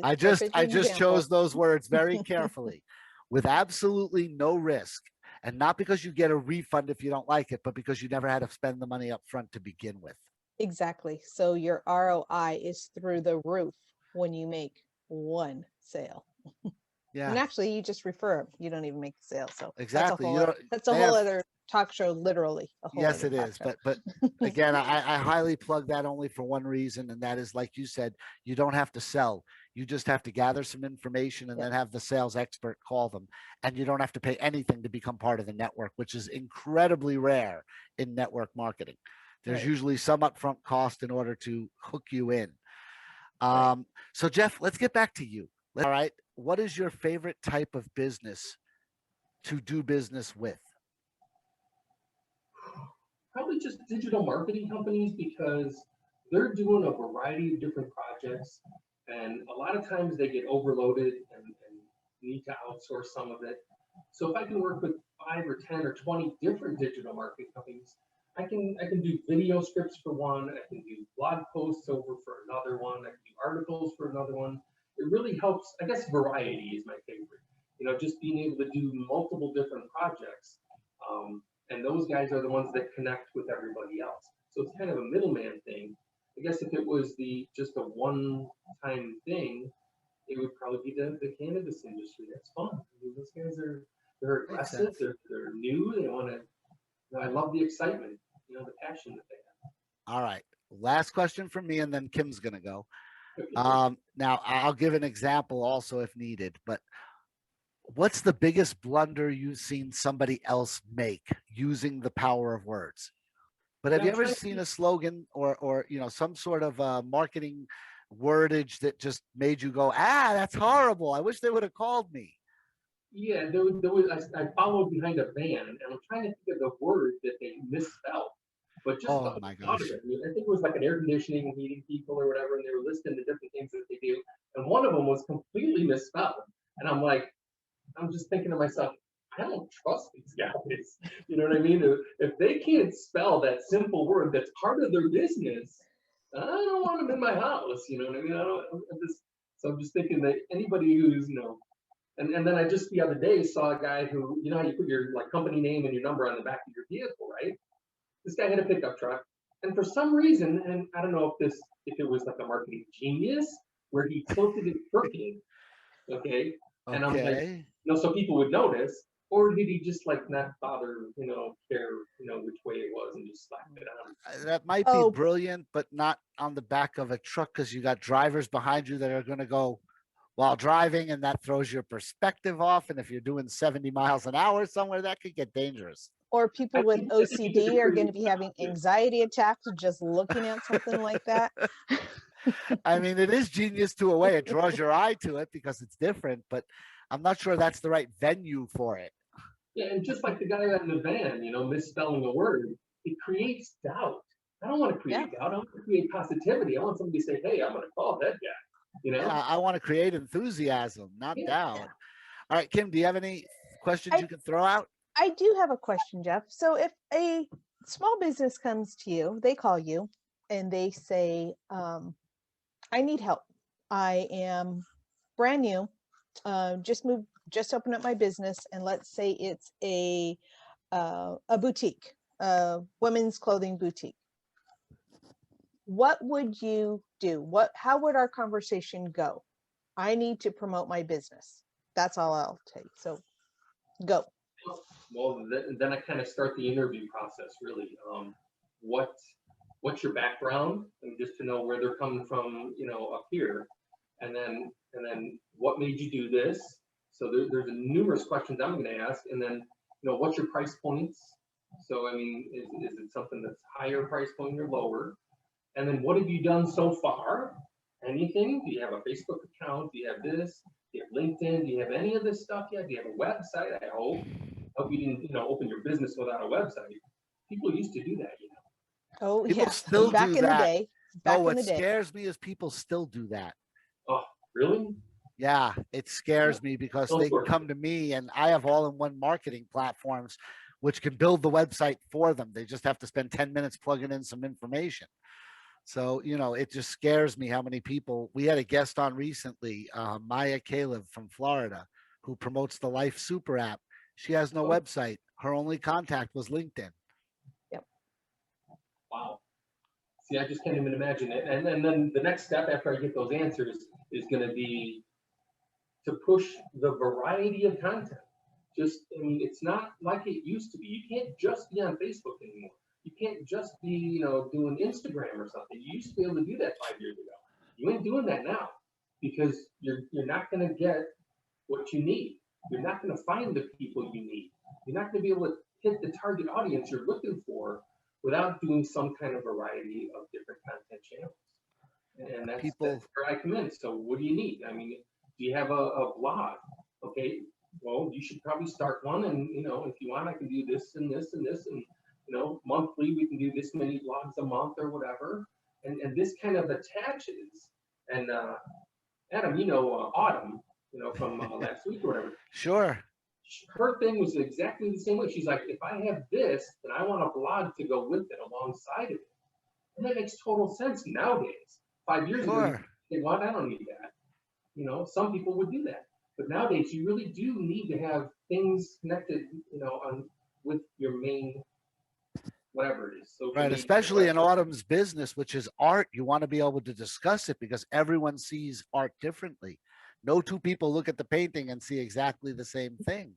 I just perfect I just example. chose those words very carefully, with absolutely no risk, and not because you get a refund if you don't like it, but because you never had to spend the money up front to begin with. Exactly. So your ROI is through the roof when you make one sale. And Yeah, actually, you just refer them. You don't even make the sale. So exactly. You don't. that's a They whole have. other talk show. Literally, a whole Yes, other it talk is. show. But again, I highly plug that only for one reason, and that is, like you said, you don't have to sell. You just have to gather some information and Yep. then have the sales expert call them. And you don't have to pay anything to become part of the network, which is incredibly rare in network marketing. There's Right. usually some upfront cost in order to hook you in. Right. So, Jeff, let's get back to you. All right. What is your favorite type of business to do business with? Probably just digital marketing companies because they're doing a variety of different projects, and a lot of times they get overloaded and need to outsource some of it. So if I can work with 5 or 10 or 20 different digital marketing companies, I can do video scripts for one, I can do blog posts over for another one, I can do articles for another one. It really helps. I guess variety is my favorite. Just being able to do multiple different projects. And those guys are the ones that connect with everybody else. So it's kind of a middleman thing. I guess if it was the just a one-time thing, it would probably be the cannabis industry. That's fun. I mean, those guys they're Makes aggressive. sense. They're new. They want to. I love the excitement. The passion that they All right. Last question from me, and then Kim's going to go. have. Okay. Now, I'll give an example also if needed, but what's the biggest blunder you've seen somebody else make using the power of words? But have Yeah, you I'm ever trying to seen think. a slogan or some sort of marketing wordage that just made you go, that's horrible. I wish they would have called me. Yeah, there was I followed behind a van, and I'm trying to think of the word that they misspelled. But just the Oh whole my thought of gosh. it, I mean, I think it was like an air conditioning and heating people or whatever, and they were listing the different things that they do, and one of them was completely misspelled. And I'm just thinking to myself, I don't trust these guys. You know what I mean? If they can't spell that simple word that's part of their business, I don't want them in my house. You know what I mean? I don't. So I'm just thinking that anybody who's and then I just the other day saw a guy who, how you put your like company name and your number on the back of your vehicle, right? This guy had a pickup truck, and for some reason, and I don't know if it was like a marketing genius where he tilted it crooked, okay, and I'm like, Okay. so people would notice, or did he just like not bother, care, which way it was and just slapped it on? That might be Oh, brilliant, but not on the back of a truck because you got drivers behind you that are going to go while driving, and that throws your perspective off. And if you're doing 70 miles an hour somewhere, that could get dangerous. or I people with think it's a OCD are pretty going to good be having option. anxiety attacks just looking at something like that. I mean, it is genius to a way. It draws your eye to it because it's different, but I'm not sure that's the right venue for it. Yeah, and just like the guy out in the van, misspelling a word, it creates doubt. I don't want to Yeah. create doubt. I want to create positivity. I want somebody to say, "Hey, I'm going to call that guy." You know? Yeah, I want to create enthusiasm, not Yeah. doubt. All right, Kim, do you have any questions I you can throw out? I do have a question, Jeff. So if a small business comes to you, they call you and they say, I need help. I am brand new, just opened up my business, and let's say it's a boutique, a women's clothing boutique. What would you do? How would our conversation go? I need to promote my business. That's all I'll take. So go. Well, then I kind of start the interview process really. What what's your background, and just to know where they're coming from, up here, and then what made you do this. So there's numerous questions I'm going to ask, and then what's your price points. So I mean, is it something that's higher price point or lower? And then what have you done so far? Anything? Do you have a Facebook account? Do you have this? Do you have LinkedIn? Do you have any of this stuff yet? Do you have a website? I hope you didn't, open your business without a website. People used to do that. Oh People yeah, still back do in the that. day. No, Back in what the day. scares me is people still do that. Oh, really? Yeah, it scares me because Don't they worry. come to me and I have all-in-one marketing platforms which can build the website for them. They just have to spend 10 minutes plugging in some information. So, it just scares me how many people. We had a guest on recently, Maya Caleb from Florida, who promotes the Life Super app. She has no website. Her only contact was LinkedIn. Yep. Wow. See, I just can't even imagine it. And then the next step after I get those answers is going to be to push the variety of content. I mean, it's not like it used to be. You can't just be on Facebook anymore. You can't just be, doing Instagram or something. You used to be able to do that 5 years ago. You ain't doing that now because you're not going to get what you need. You're not going to find the people you need. You're not going to be able to hit the target audience you're looking for without doing some kind of variety of different content channels. And that's where I come in. So what do you need? I mean, do you have a blog? Okay, well, you should probably start one. And, if you want, I can do this and this and this. And, monthly, we can do this many blogs a month or whatever. And this kind of attaches. And Adam, Autumn, from last week or whatever. Sure. Her thing was exactly the same way. She's like, if I have this, then I want a blog to go with it alongside of it. And that makes total sense nowadays. 5 years ago, you say, well, I don't need that. Some people would do that. But nowadays, you really do need to have things connected, with your main, whatever it is. Right, especially in Autumn's business, which is art. You want to be able to discuss it because everyone sees art differently. No two people look at the painting and see exactly the same thing.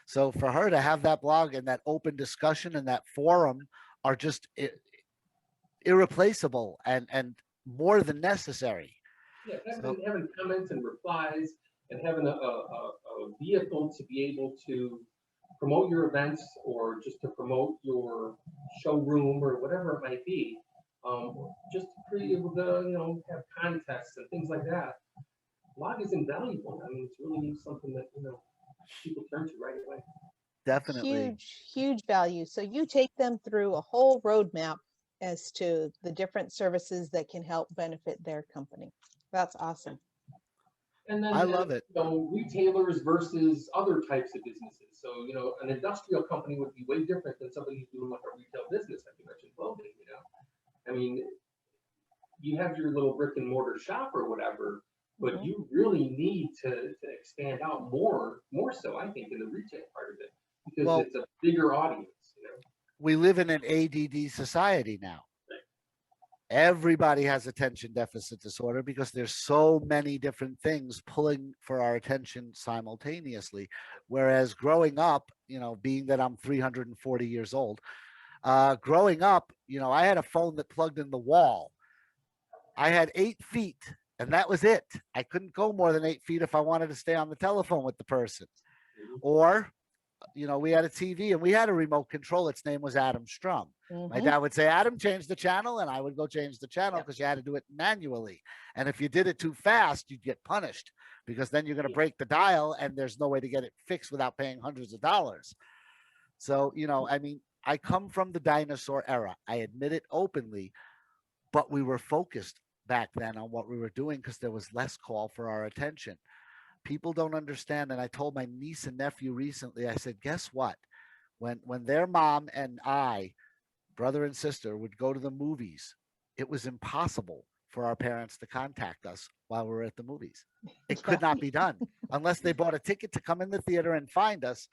So for her to have that blog and that open discussion and that forum are just irreplaceable and more than necessary. Yeah, having comments and replies and having a vehicle to be able to promote your events or just to promote your showroom or whatever it might be, just to be able to have contests and things like that. Blog is invaluable. I mean, it's really something that people turn to right away. Definitely. Huge value. So you take them through a whole roadmap as to the different services that can help benefit their company. That's awesome. And then I love it. Retailers versus other types of businesses. So, an industrial company would be way different than somebody who's doing like a retail business, like you mentioned clothing, I mean, you have your little brick and mortar shop or whatever, but you really need to expand out more so, I think, in the retail part of it, because it's a bigger audience, We live in an ADD society now. Everybody has attention deficit disorder because there's so many different things pulling for our attention simultaneously. Whereas growing up, being that I'm 340 years old, growing up, I had a phone that plugged in the wall. I had 8 feet and that was it. I couldn't go more than 8 feet if I wanted to stay on the telephone with the person. Or, we had a TV and we had a remote control. Its name was Adam Strum. My dad would say, Adam, change the channel. And I would go change the channel because you had to do it manually. And if you did it too fast, you'd get punished because then you're going to break the dial and there's no way to get it fixed without paying hundreds of dollars. So, I mean, I come from the dinosaur era. I admit it openly, but we were focused back then on what we were doing because there was less call for our attention. People don't understand. And I told my niece and nephew recently, I said, guess what? When their mom and I, brother and sister, would go to the movies, it was impossible for our parents to contact us while we were at the movies. It Yeah. could not be done unless they bought a ticket to come in the theater and find us.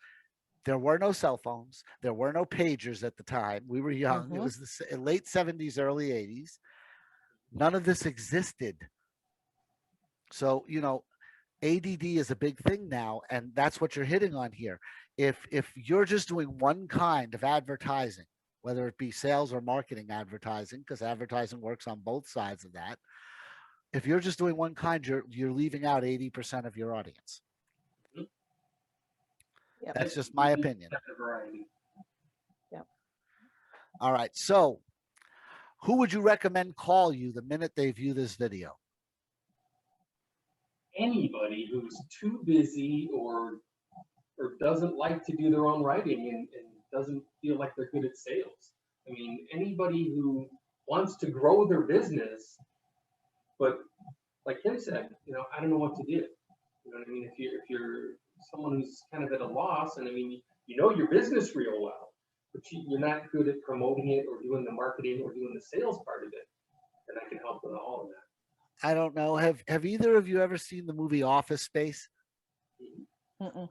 There were no cell phones. There were no pagers at the time. We were young. It Mhm. was the late 70s, early 80s. None of this existed. So, ADD is a big thing now, and that's what you're hitting on here. If you're just doing one kind of advertising, whether it be sales or marketing advertising, because advertising works on both sides of that. If you're just doing one kind, you're leaving out 80% of your audience. Yep. That's just my opinion. Variety. Yep. All right. So, who would you recommend call you the minute they view this video? Anybody who's too busy or doesn't like to do their own writing and doesn't feel like they're good at sales. I mean, anybody who wants to grow their business, but like Kim said, I don't know what to do. You know what I mean? If you're someone who's kind of at a loss, and I mean, you know your business real well, but you're not good at promoting it or doing the marketing or doing the sales part of it, then I can help with all of that. I don't know. Have either of you ever seen the movie Office Space? Mm-mm.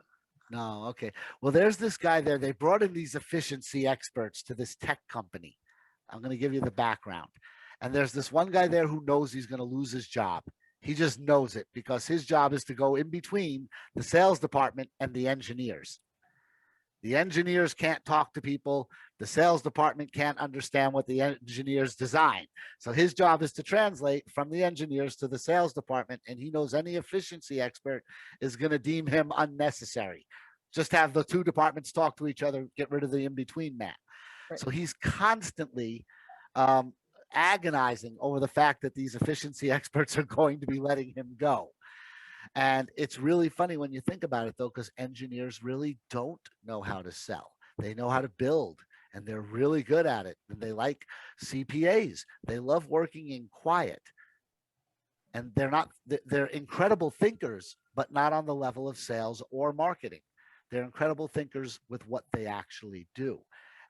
No. Okay. Well, there's this guy there. They brought in these efficiency experts to this tech company. I'm going to give you the background. And there's this one guy there who knows he's going to lose his job. He just knows it because his job is to go in between the sales department and the engineers. The engineers can't talk to people. The sales department can't understand what the engineers design. So his job is to translate from the engineers to the sales department. And he knows any efficiency expert is going to deem him unnecessary. Just have the two departments talk to each other, get rid of the in-between man. Right. So he's constantly agonizing over the fact that these efficiency experts are going to be letting him go. And it's really funny when you think about it, though, because engineers really don't know how to sell. They know how to build, and they're really good at it. And they like CPAs. They love working in quiet. And they're incredible thinkers, but not on the level of sales or marketing. They're incredible thinkers with what they actually do.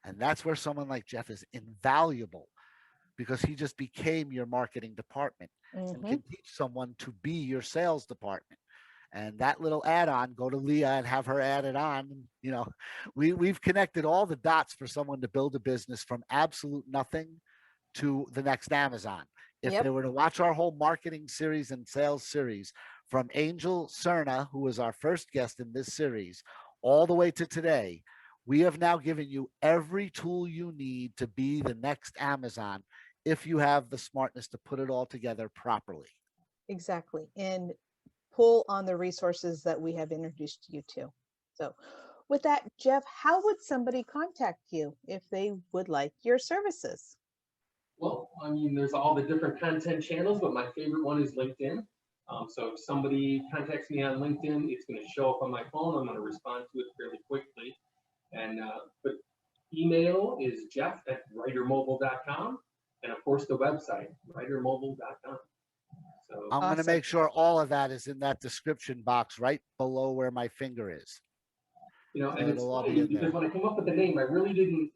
And that's where someone like Jeff is invaluable because he just became your marketing department and can teach someone to be your sales department. And that little add-on, go to Leah and have her add it on. We've connected all the dots for someone to build a business from absolute nothing to the next Amazon. If they were to watch our whole marketing series and sales series from Angel Cerna, who was our first guest in this series, all the way to today, we have now given you every tool you need to be the next Amazon if you have the smartness to put it all together properly. Exactly. And pull on the resources that we have introduced you to. So with that, Jeff, how would somebody contact you if they would like your services? Well, I mean, there's all the different content channels, but my favorite one is LinkedIn. So if somebody contacts me on LinkedIn, it's going to show up on my phone. I'm going to respond to it fairly quickly. And but email is jeff@writermobile.com. And of course, the website, writermobile.com. So I'm going to make sure all of that is in that description box right below where my finger is. And it's funny because when I come up with the name, I really didn't,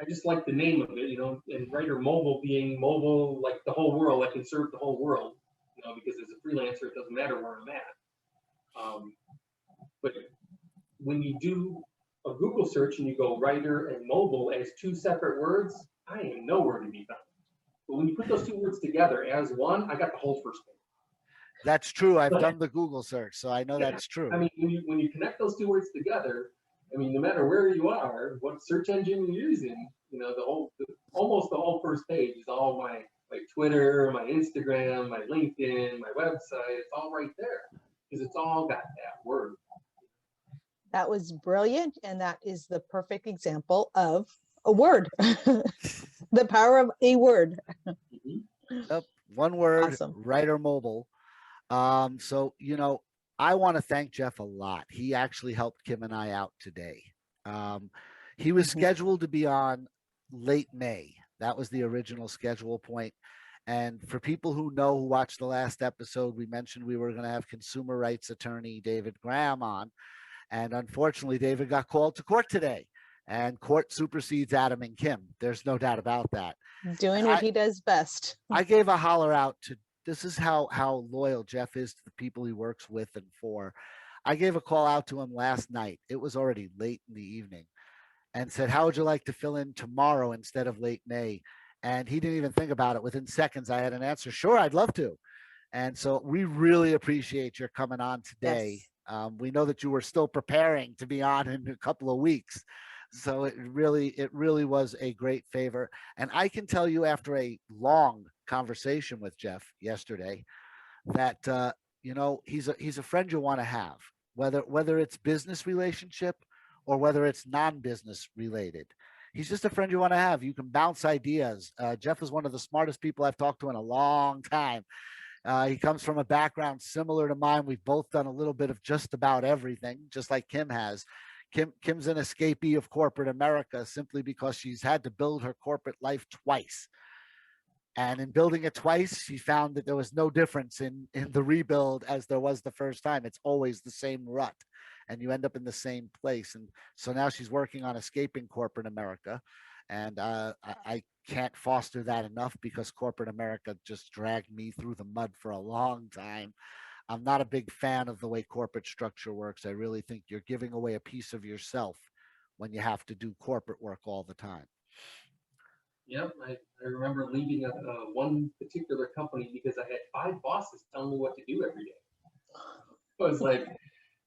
I just like the name of it, and Writer Mobile being mobile, like the whole world, I can serve the whole world, because as a freelancer, it doesn't matter where I'm at. But when you do a Google search and you go writer and mobile as two separate words, I am nowhere to be found. But when you put those two words together as one, I got the whole first page. That's true. I've done the Google search, so I know that's true. I mean, when you connect those two words together, I mean, no matter where you are, what search engine you're using, almost the whole first page is all my Twitter, my Instagram, my LinkedIn, my website. It's all right there because it's all got that word. That was brilliant, and that is the perfect example of a word. The power of a word. Yep. One word, Awesome. Writer Mobile. So, I want to thank Jeff a lot. He actually helped Kim and I out today. He was scheduled to be on late May. That was the original schedule point. And for people who know, who watched the last episode, we mentioned we were going to have consumer rights attorney David Graham on. And unfortunately, David got called to court today, and court supersedes Adam and Kim. There's no doubt about that. Doing what he does best. I gave a holler out to, this is how loyal Jeff is to the people he works with and for. I gave a call out to him last night. It was already late in the evening, and said, how would you like to fill in tomorrow instead of late May? And he didn't even think about it. Within seconds, I had an answer. Sure, I'd love to. And so we really appreciate your coming on today. Yes. We know that you were still preparing to be on in a couple of weeks. So it really was a great favor. And I can tell you, after a long conversation with Jeff yesterday, that he's a friend you want to have, whether it's business relationship or whether it's non-business related. He's just a friend you want to have. You can bounce ideas. Jeff is one of the smartest people I've talked to in a long time. He comes from a background similar to mine. We've both done a little bit of just about everything, just like Kim has. Kim's an escapee of corporate America simply because she's had to build her corporate life twice. And in building it twice, she found that there was no difference in the rebuild as there was the first time. It's always the same rut, and you end up in the same place. And so now she's working on escaping corporate America. And I can't foster that enough, because corporate America just dragged me through the mud for a long time. I'm not a big fan of the way corporate structure works. I really think you're giving away a piece of yourself when you have to do corporate work all the time. Yep, I remember leaving one particular company because I had 5 bosses telling me what to do every day. I was like,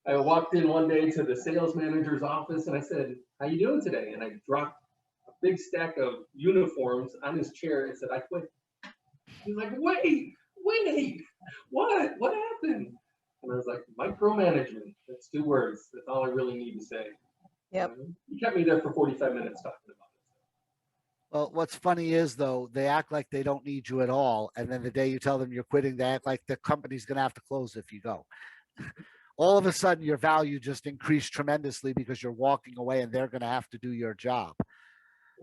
I walked in one day to the sales manager's office and I said, how you doing today? And I dropped a big stack of uniforms on his chair and said, I quit. He's like, wait, what happened? And I was like, micromanagement. That's 2 words. That's all I really need to say. Yep. He kept me there for 45 minutes talking about it. Well, what's funny is, though, they act like they don't need you at all. And then the day you tell them you're quitting, they act like the company's going to have to close if you go. All of a sudden, your value just increased tremendously because you're walking away and they're going to have to do your job.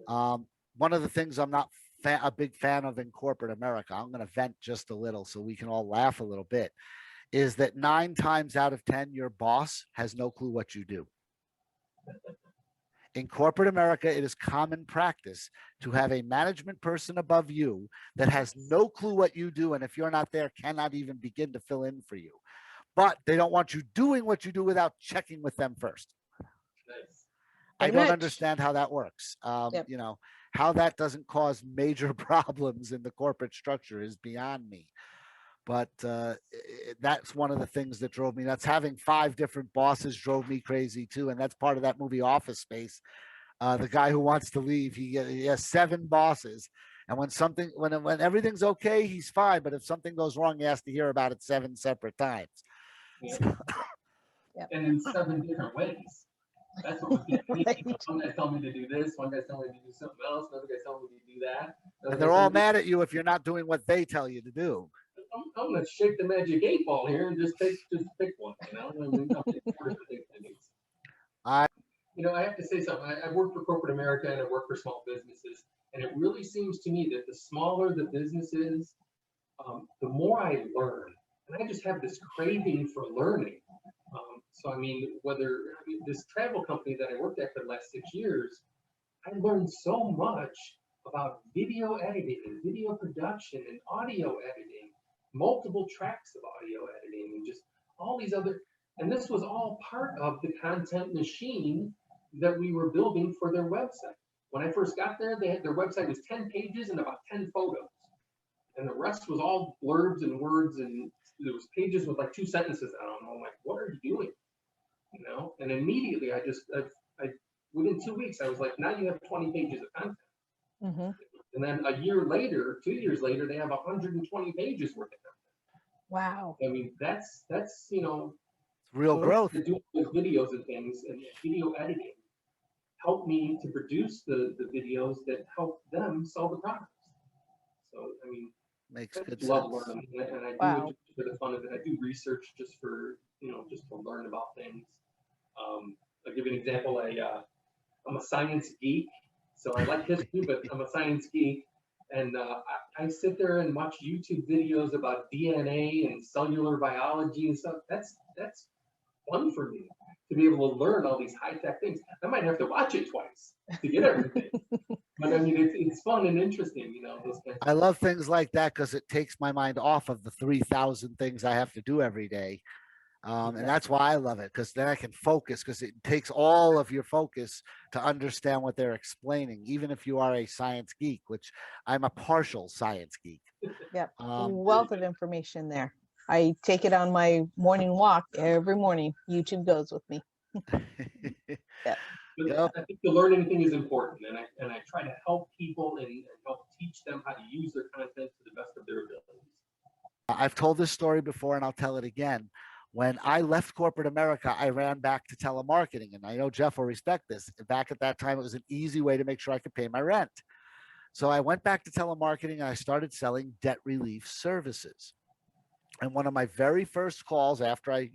One of the things I'm not a big fan of in corporate America, I'm going to vent just a little so we can all laugh a little bit, is that 9 times out of 10, your boss has no clue what you do. In corporate America, it is common practice to have a management person above you that has no clue what you do, and if you're not there, cannot even begin to fill in for you. But they don't want you doing what you do without checking with them first. Nice. I don't understand how that works. Yep. How that doesn't cause major problems in the corporate structure is beyond me. But that's one of the things that drove me nuts. Having 5 different bosses drove me crazy too, and that's part of that movie Office Space. The guy who wants to leave, he has 7 bosses, and when everything's okay, he's fine. But if something goes wrong, he has to hear about it 7 separate times. Yeah. Yep. And in 7 different ways. That's what was getting me. Right. One guy's telling me to do this, one guy's telling me to do something else, another guy's telling me to do that. And they're all mad at you if you're not doing what they tell you to do. I'm going to shake the magic 8 ball here and just pick one. I have to say something. I work for corporate America and I work for small businesses, and it really seems to me that the smaller the business is, the more I learn, and I just have this craving for learning. This travel company that I worked at for the last 6 years, I learned so much about video editing and video production and audio editing, multiple tracks of audio editing, and just all these other, and this was all part of the content machine that we were building for their website. When I first got there, their website was 10 pages and about 10 photos. And the rest was all blurbs and words, and there was pages with like 2 sentences on them. I'm like, what are you doing? And immediately within 2 weeks, I was like, now you have 20 pages of content. Mm-hmm. And then a year later, 2 years later, they have 120 pages worth of content. Wow. I mean, that's Real growth. Doing videos and things and video editing helped me to produce the videos that help them sell the products. So, I mean, makes I good love sense. learning, and I do Wow. it just for the fun of it. I do research just to learn about things. I'll give you an example. I'm a science geek, so I like history, but I'm a science geek. And I sit there and watch YouTube videos about DNA and cellular biology and stuff. That's fun for me to be able to learn all these high tech things. I might have to watch it twice to get everything. But I mean, it's fun and interesting, you know, those kinds I of love things like that because it takes my mind off of the 3,000 things I have to do every day. And Yeah. that's why I love it, because then I can focus, because it takes all of your focus to understand what they're explaining, even if you are a science geek, which I'm a partial science geek. Yep. Um, Wealth of information there. I take it on my morning walk every morning. YouTube goes with me. Yeah. yep. But I think the learning thing is important, and I try to help people and help teach them how to use their content to the best of their abilities. I've told this story before and I'll tell it again. When I left corporate America, I ran back to telemarketing. And I know Jeff will respect this. Back at that time, it was an easy way to make sure I could pay my rent. So I went back to telemarketing and I started selling debt relief services. And one of my very first calls after I,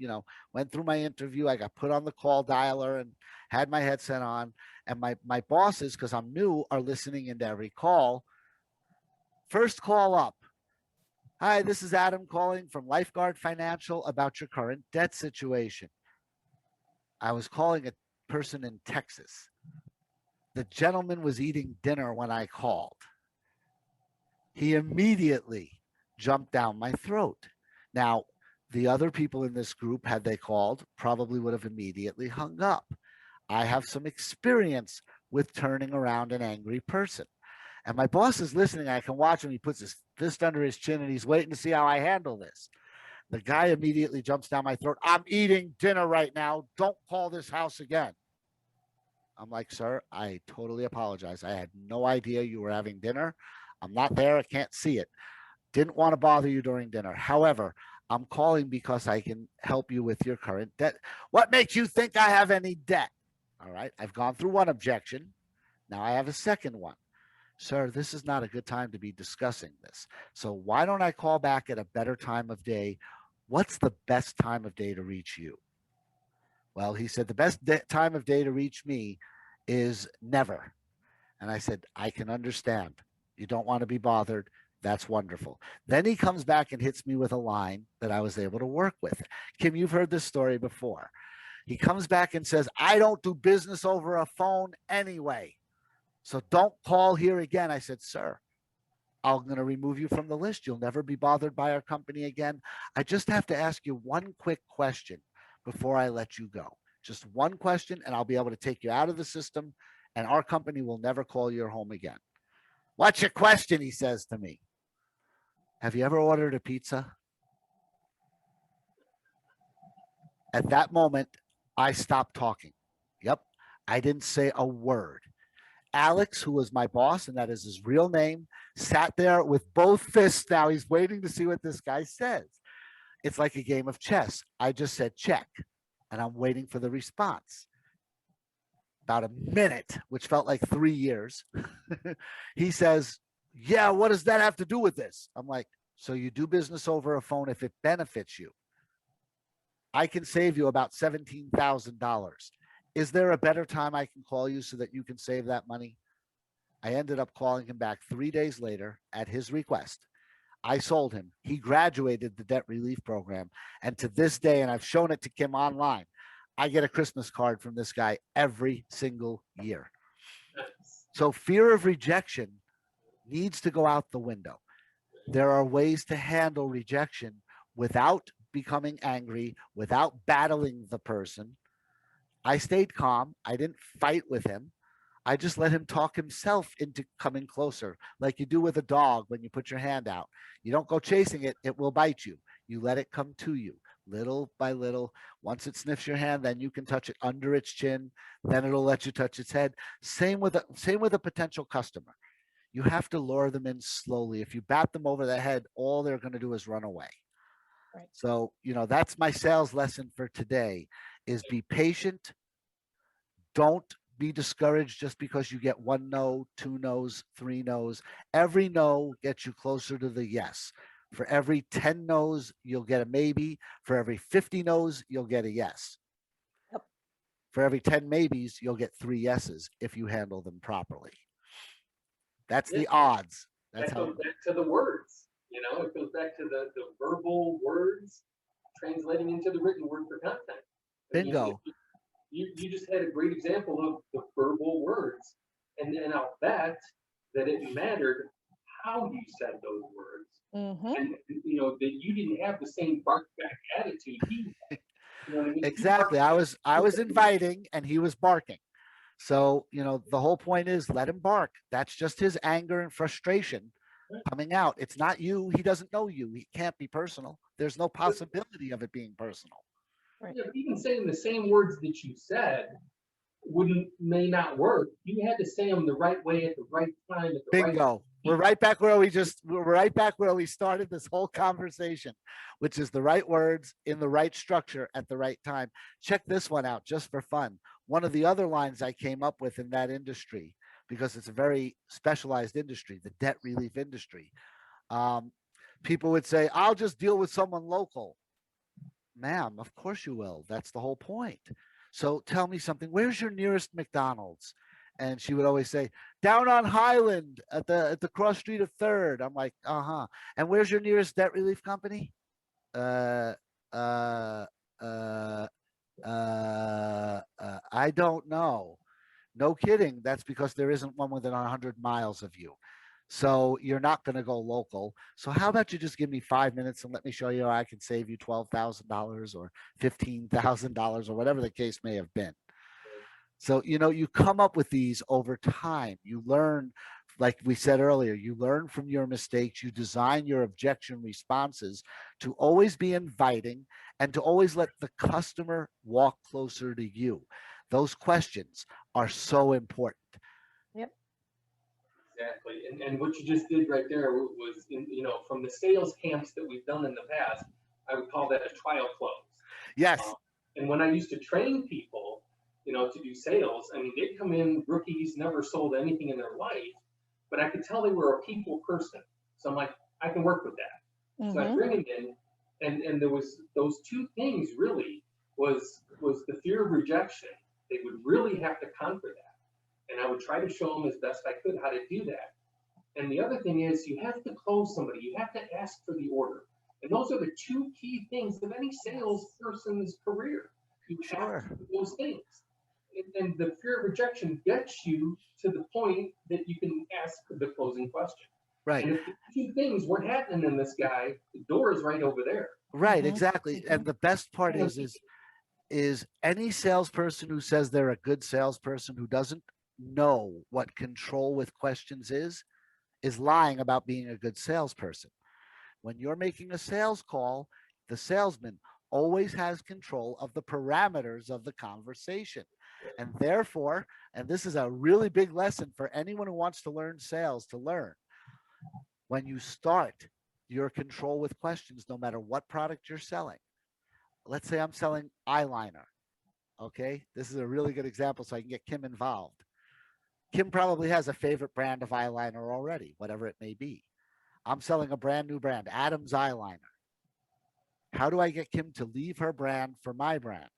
went through my interview, I got put on the call dialer and had my headset on. And my bosses, because I'm new, are listening into every call. First call up. Hi, this is Adam calling from Lifeguard Financial about your current debt situation. I was calling a person in Texas. The gentleman was eating dinner when I called. He immediately jumped down my throat. Now, the other people in this group, had they called, probably would have immediately hung up. I have some experience with turning around an angry person. And my boss is listening. I can watch him. He puts his fist under his chin and he's waiting to see how I handle this. The guy immediately jumps down my throat. I'm eating dinner right now. Don't call this house again. I'm like, sir, I totally apologize. I had no idea you were having dinner. I'm not there. I can't see it. Didn't want to bother you during dinner. However, I'm calling because I can help you with your current debt. What makes you think I have any debt? All right. I've gone through one objection. Now I have a second one. Sir, this is not a good time to be discussing this. So why don't I call back at a better time of day? What's the best time of day to reach you? Well, he said, the best time of day to reach me is never. And I said, I can understand. You don't want to be bothered. That's wonderful. Then he comes back and hits me with a line that I was able to work with. Kim, you've heard this story before. He comes back and says, I don't do business over a phone anyway. So don't call here again. I said, sir, I'm going to remove you from the list. You'll never be bothered by our company again. I just have to ask you one quick question before I let you go. Just one question, and I'll be able to take you out of the system, and our company will never call your home again. What's your question? He says to me. Have you ever ordered a pizza? At that moment, I stopped talking. Yep. I didn't say a word. Alex, who was my boss, and that is his real name, sat there with both fists. Now he's waiting to see what this guy says. It's like a game of chess. I just said check, and I'm waiting for the response. About a minute, which felt like 3 years, he says, yeah, what does that have to do with this? I'm like, so you do business over a phone if it benefits you. I can save you about $17,000. Is there a better time I can call you so that you can save that money? I ended up calling him back 3 days later at his request. I sold him. He graduated the debt relief program. And to this day, and I've shown it to Kim online, I get a Christmas card from this guy every single year. So fear of rejection needs to go out the window. There are ways to handle rejection without becoming angry, without battling the person. I stayed calm. I didn't fight with him. I just let him talk himself into coming closer, like you do with a dog when you put your hand out. You don't go chasing it, it will bite you. You let it come to you little by little. Once it sniffs your hand, then you can touch it under its chin. Then it'll let you touch its head. Same with a potential customer. You have to lure them in slowly. If you bat them over the head, all they're going to do is run away. Right. So, that's my sales lesson for today is be patient. Don't be discouraged just because you get one no, two no's, three no's. Every no gets you closer to the yes. For every 10 no's, you'll get a maybe. For every 50 no's, you'll get a yes. Yep. For every 10 maybes, you'll get 3 yeses if you handle them properly. That's the odds. That's that how. goes back to the words. It goes back to the verbal words translating into the written word for content. I mean, Bingo. you just had a great example of the verbal words, and I'll bet that it mattered how you said those words, and that you didn't have the same bark back attitude he had. You know what I mean? You barked Exactly. I was inviting and he was barking. So, the whole point is let him bark. That's just his anger and frustration coming out. It's not you. He doesn't know you. He can't be personal. There's no possibility of it being personal. Right. Yeah, but even saying the same words that you said may not work. You had to say them the right way at the right time at the right. Bingo. We're right back where we started this whole conversation, which is the right words in the right structure at the right time. Check this one out just for fun. One of the other lines I came up with in that industry, because it's a very specialized industry, the debt relief industry. People would say, I'll just deal with someone local. Ma'am, of course you will. That's the whole point. So tell me something. Where's your nearest McDonald's? And she would always say, down on Highland at the cross street of Third. I'm like, uh-huh. And where's your nearest debt relief company? Uh, uh, uh, I don't know. No kidding. That's because there isn't one within 100 miles of you. So you're not going to go local. So how about you just give me 5 minutes and let me show you how I can save you $12,000 or $15,000 or whatever the case may have been. So, you come up with these over time. You learn, like we said earlier, you learn from your mistakes. You design your objection responses to always be inviting and to always let the customer walk closer to you. Those questions are so important. Yep. Exactly. And what you just did right there was, from the sales camps that we've done in the past, I would call that a trial close. Yes. And when I used to train people, to do sales, I mean, they'd come in, rookies, never sold anything in their life, but I could tell they were a people person. So I'm like, I can work with that. So I bring them in, and there was those two things really was the fear of rejection. They would really have to conquer that. And I would try to show them as best I could how to do that. And the other thing is you have to close somebody. You have to ask for the order. And those are the two key things of any salesperson's career. You have to do those things. And the fear of rejection gets you to the point that you can ask the closing question. Right. And if the two things weren't happening in this guy, the door is right over there. Right, exactly. And the best part is any salesperson who says they're a good salesperson who doesn't know what control with questions is lying about being a good salesperson. When you're making a sales call, the salesman always has control of the parameters of the conversation. And therefore, and this is a really big lesson for anyone who wants to learn sales to learn, when you start your control with questions, no matter what product you're selling, let's say I'm selling eyeliner. Okay, this is a really good example so I can get Kim involved. Kim probably has a favorite brand of eyeliner already, whatever it may be. I'm selling a brand new brand, Adam's Eyeliner. How do I get Kim to leave her brand for my brand?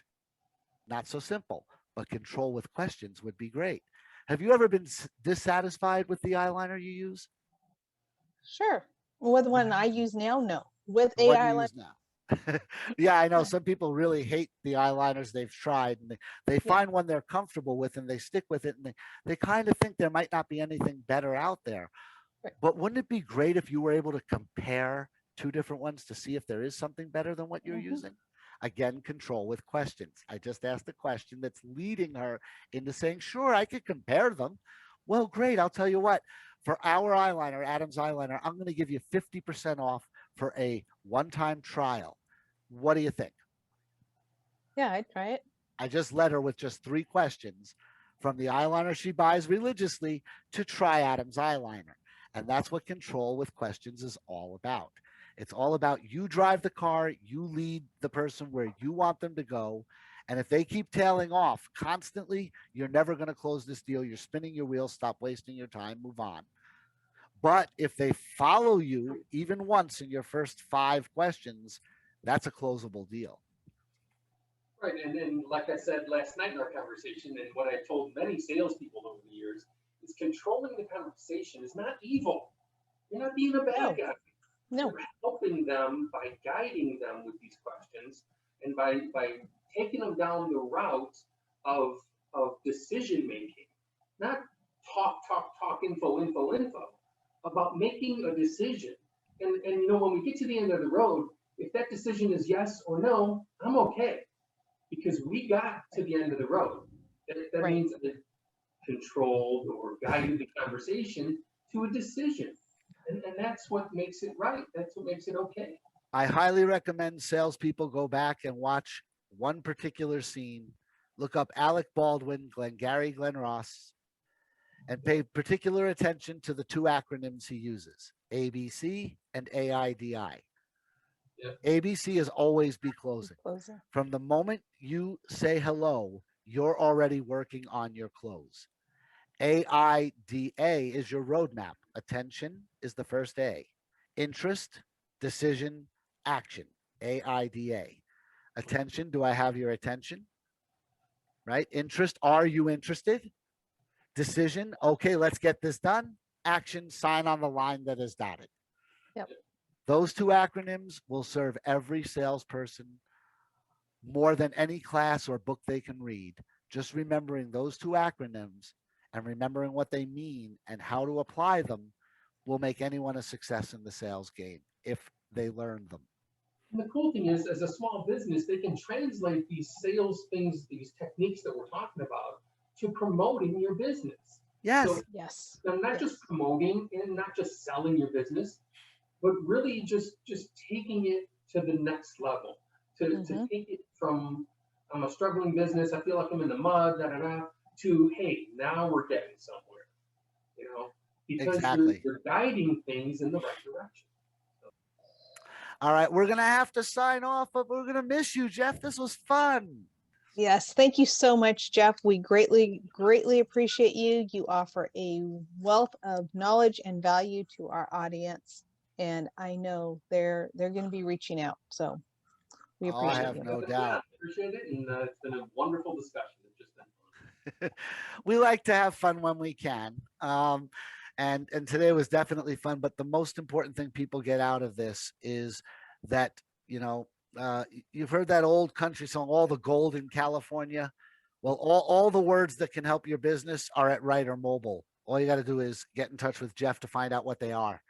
Not so simple, but control with questions would be great. Have you ever been dissatisfied with the eyeliner you use? Sure. With one I use now, no. With The one you AI, use now. Yeah, I know some people really hate the eyeliners they've tried, and they find one they're comfortable with and they stick with it, and they kind of think there might not be anything better out there. Right. But wouldn't it be great if you were able to compare two different ones to see if there is something better than what you're using? Again, control with questions. I just asked a question that's leading her into saying, sure, I could compare them. Well, great. I'll tell you what, for our eyeliner, Adam's Eyeliner, I'm going to give you 50% off for a one-time trial. What do you think? Yeah, I'd try it. I just led her with just 3 questions from the eyeliner she buys religiously to try Adam's Eyeliner. And that's what control with questions is all about. It's all about you drive the car, you lead the person where you want them to go. And if they keep tailing off constantly, you're never going to close this deal. You're spinning your wheels, stop wasting your time, move on. But if they follow you even once in your first 5 questions, that's a closable deal. Right, and like I said last night in our conversation, and what I told many salespeople over the years, is controlling the conversation is not evil. You're not being a bad No. guy. No. You're helping them by guiding them with these questions and by taking them down the route of decision making, not talk, info, about making a decision. And when we get to the end of the road, if that decision is yes or no, I'm okay, because we got to the end of the road. That Right. means I controlled or guided the conversation to a decision. And that's what makes it right. That's what makes it okay. I highly recommend salespeople go back and watch one particular scene. Look up Alec Baldwin, Glengarry Glen Ross, and pay particular attention to the two acronyms he uses, ABC and AIDI. Yep. ABC is always be closing. Closing. From the moment you say hello, you're already working on your close. AIDA is your roadmap. Attention is the first A. Interest, decision, action. AIDA. Attention, do I have your attention? Right? Interest, are you interested? Decision, okay, let's get this done. Action, sign on the line that is dotted. Yep. Those two acronyms will serve every salesperson more than any class or book they can read. Just remembering those two acronyms and remembering what they mean and how to apply them will make anyone a success in the sales game if they learn them. And the cool thing is, as a small business, they can translate these sales things, these techniques that we're talking about, to promoting your business. Yes. So Yes. not Yes. just promoting and not just selling your business, but really just taking it to the next level. To take it from, I'm a struggling business, I feel like I'm in the mud, to, hey, now we're getting somewhere. Because Exactly. you're guiding things in the right direction. All right, we're going to have to sign off, but we're going to miss you, Jeff. This was fun. Yes. Thank you so much, Jeff. We greatly, greatly appreciate you. You offer a wealth of knowledge and value to our audience. And I know they're going to be reaching out. So we appreciate I have you. no Yeah, doubt. appreciate it. And it's been a wonderful discussion. It's just been fun. We like to have fun when we can. And today was definitely fun. But the most important thing people get out of this is that, you've heard that old country song, all the gold in California. Well, all the words that can help your business are at WriterMobile. All you got to do is get in touch with Jeff to find out what they are.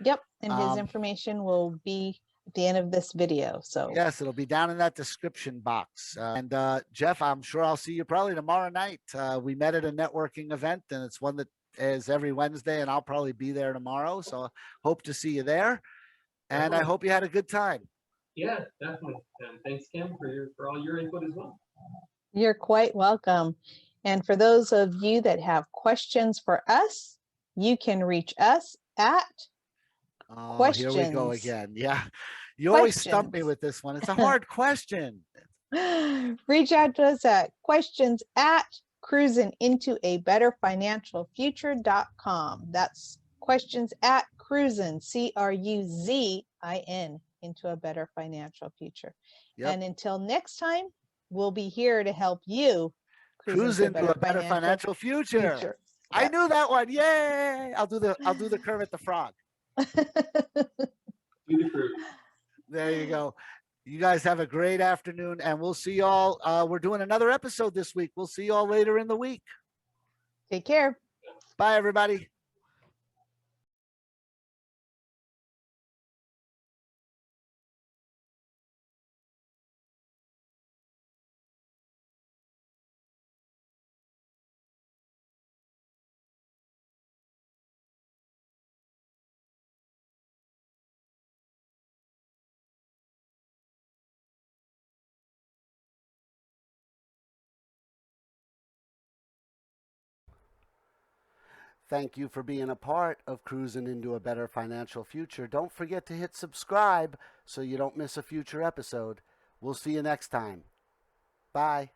Yep. And his information will be at the end of this video. So yes, it'll be down in that description box. And Jeff, I'm sure I'll see you probably tomorrow night. We met at a networking event, and it's one that is every Wednesday, and I'll probably be there tomorrow. So hope to see you there. And Definitely. I hope you had a good time. Yeah, definitely. And thanks, Kim, for all your input as well. you're quite welcome. And for those of you that have questions for us, you can reach us at questions. Here we go again. Yeah. You always stump me with this one. It's a hard question. Reach out to us at questions at cruisingintoabetterfinancialfuture.com. That's questions at cruising, CRUZIN, into a better financial future. Yep. And until next time, we'll be here to help you cruise into a better financial future. Yep. I knew that one. Yay! I'll do the Kermit the Frog. Do the cruise. There you go. You guys have a great afternoon, and we'll see y'all. We're doing another episode this week. We'll see y'all later in the week. Take care. Bye, everybody. Thank you for being a part of Cruising into a Better Financial Future. Don't forget to hit subscribe so you don't miss a future episode. We'll see you next time. Bye.